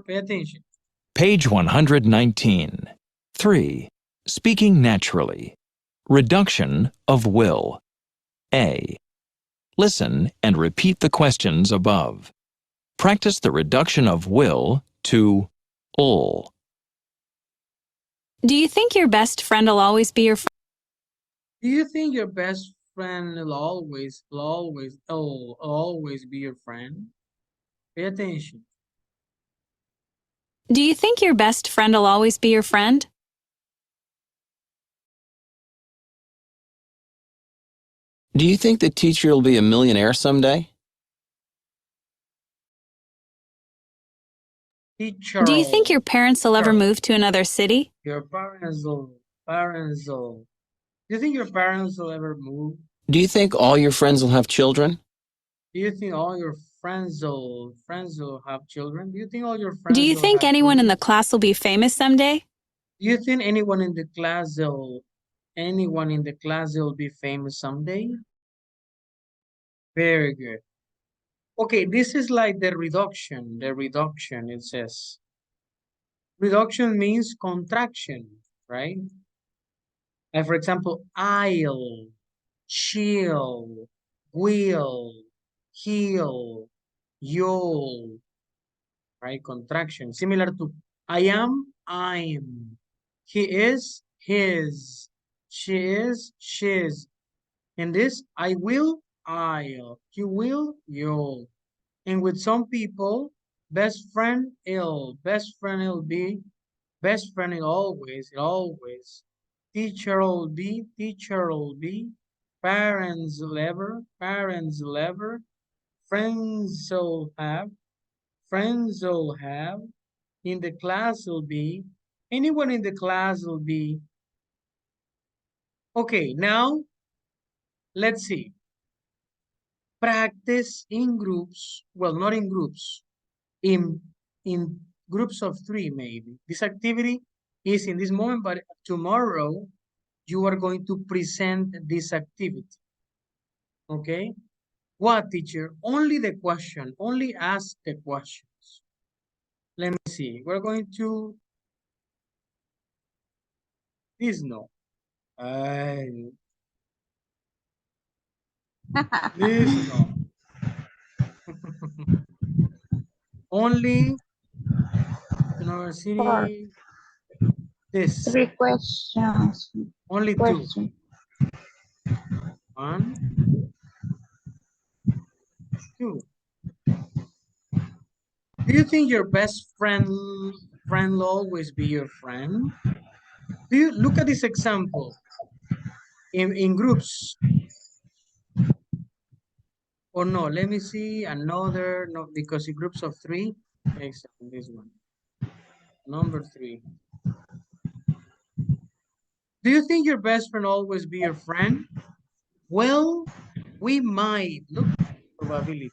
pay attention? Page 119. 3. Speaking naturally. Reduction of will. A. Listen and repeat the questions above. Practice the reduction of will to ul. Do you think your best friend will always be your friend? Do you think your best friend will always be your friend? Pay attention. Do you think your best friend will always be your friend? Do you think the teacher will be a millionaire someday? Do you think your parents will ever move to another city? Your parents will. Do you think your parents will ever move? Do you think all your friends will have children? Do you think all your friends will have children? Do you think all your Do friends you will think have anyone in children? the class will be famous someday? Do you think anyone in the class will be famous someday? Very good. Okay, this is like the reduction. The reduction, it says. Reduction means contraction, right? Like for example, I'll, chill, will, heal, you'll, right? Contraction, similar to I am, I'm, he is, his, she is, she's. In this, I will, I'll, you will, you'll. And with some people, best friend will be, best friend will always. Teacher will be, parents will ever, friends will have, in the class will be, anyone in the class will be. Okay, now let's see. Practice in groups, well, not in groups, in in groups of 3 maybe. This activity is in this moment, but tomorrow you are going to present this activity. Okay? What, teacher? Only the question, only ask the questions. Let me see. We're going to this no. I this no. Only Four. university this. Three questions. Only two. Question. One, two. Do you think your best friend will always be your friend? Do you look at this example in groups or no? Let me see another no because in groups of three. Except this one. Number three. Do you think your best friend always be your friend? Well, we might look probability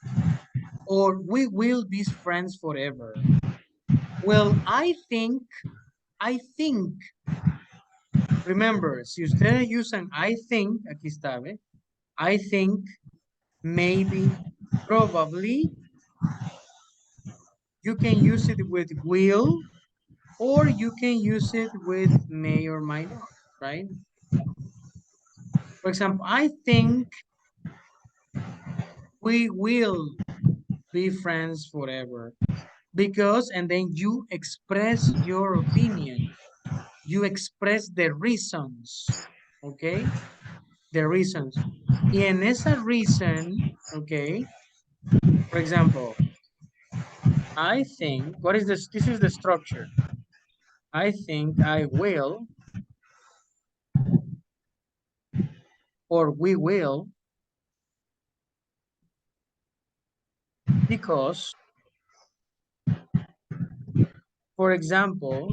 or we will be friends forever. Well, I think, remember, si ustedes usan I think, aquí está, ¿ve? I think, maybe, probably, you can use it with will, or you can use it with may or might not, right? For example, I think we will be friends forever because, and then you express your opinion. You express the reasons, okay? The reasons. Y en esa reason, okay, for example, I think, what is this is the structure. I think I will, or we will, because, for example,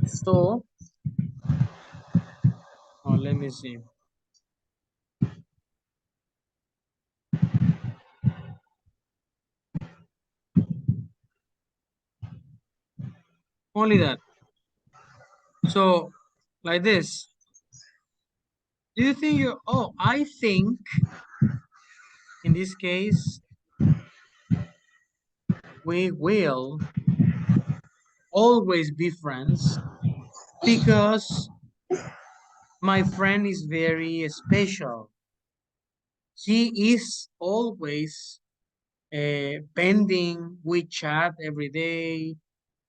so, oh, let me see. Only that. So, like this. Do you think you, oh, I think, in this case, we will always be friends because my friend is very special. He is always pending. We chat every day.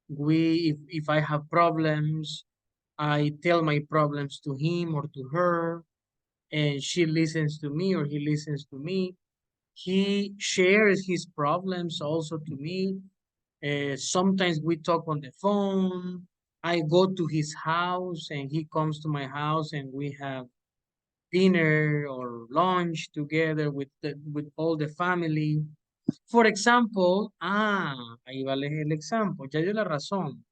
If I have problems, I tell my problems to him or to her, and she listens to me or he listens to me. He shares his problems also to me. Sometimes we talk on the phone. I go to his house and he comes to my house and we have dinner or lunch together with all the family. For example, ahí vale el ejemplo, ya dio la razón.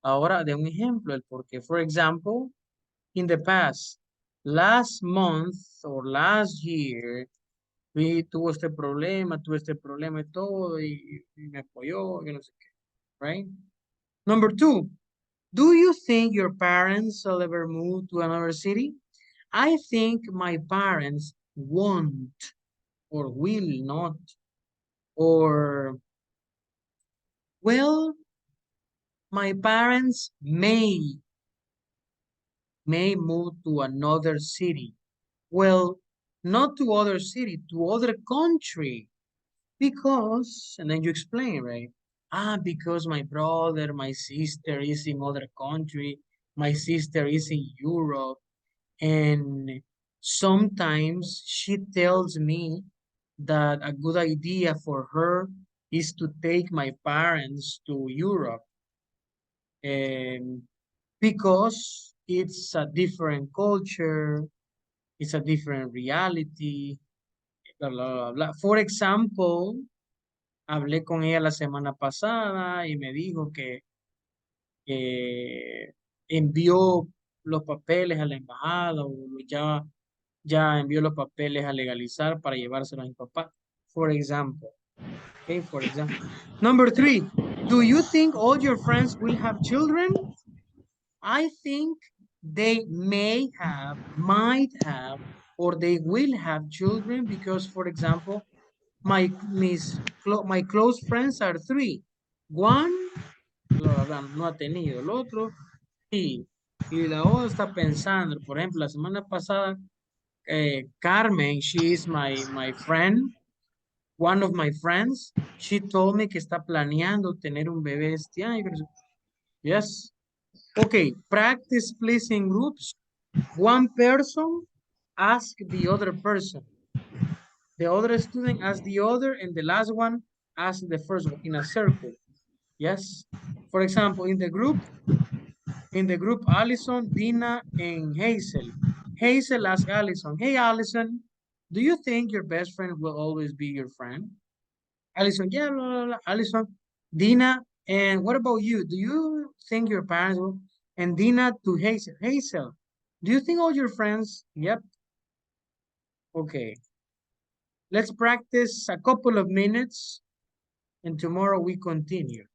Ahora de un ejemplo, el por qué. For example, in the past, last month or last year, tuve este problema y todo, y me apoyó, y no sé qué, right? Number two, do you think your parents will ever move to another city? I think my parents won't or will not, or, well, my parents may move to another city. Well, not to other city, to other country. Because, and then you explain, right? Because my brother, my sister is in other country, my sister is in Europe, and sometimes she tells me that a good idea for her is to take my parents to Europe, and because it's a different culture, it's a different reality, blah, blah, blah, blah. For example, hablé con ella la semana pasada y me dijo que envió los papeles a la embajada o ya envió los papeles a legalizar para llevárselos a mi papá. For example. Okay, for example. Number three, do you think all your friends will have children? I think They may have, might have, or they will have children because, for example, my close friends are three. One, no ha tenido. El otro, sí. Y la otra está pensando. Por ejemplo, la semana pasada, Carmen, she is my friend, one of my friends. She told me que está planeando tener un bebé este año. Yes. Okay, practice please in groups. One person ask the other person. The other student asks the other, and the last one asks the first one in a circle. Yes. For example, in the group, Allison, Dina, and Hazel. Hazel asks Allison, hey, Allison, do you think your best friend will always be your friend? Allison, yeah, blah, blah, blah. Allison, Dina, and what about you? Do you think your parents will? And Dina to Hazel, Hazel, do you think all your friends? Yep. Okay. Let's practice a couple of minutes and tomorrow we continue.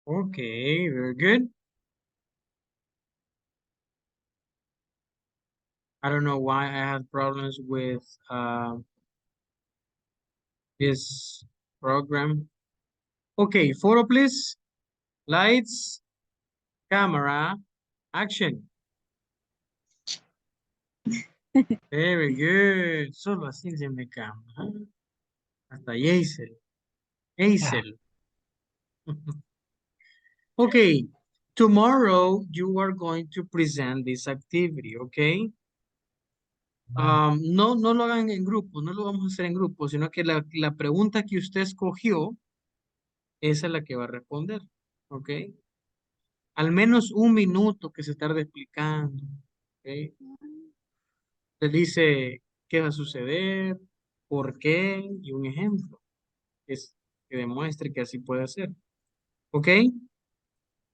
Okay, very good. I don't know why I had problems with this program. Okay, photo please. Lights, camera, action. Very good. Solo así se me cambia. Hasta Yaisel. Yaisel. Okay, tomorrow you are going to present this activity, okay? No, no lo hagan en grupo, no lo vamos a hacer en grupo, sino que la pregunta que usted escogió, esa es la que va a responder, ¿ok? Al menos un minuto que se tarde explicando, ¿ok? Le dice qué va a suceder, por qué y un ejemplo que demuestre que así puede ser, ¿ok?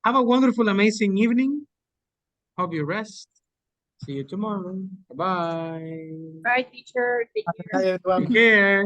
Have a wonderful, amazing evening. Hope you rest. See you tomorrow. Bye. Bye, teacher. Take care. Take care.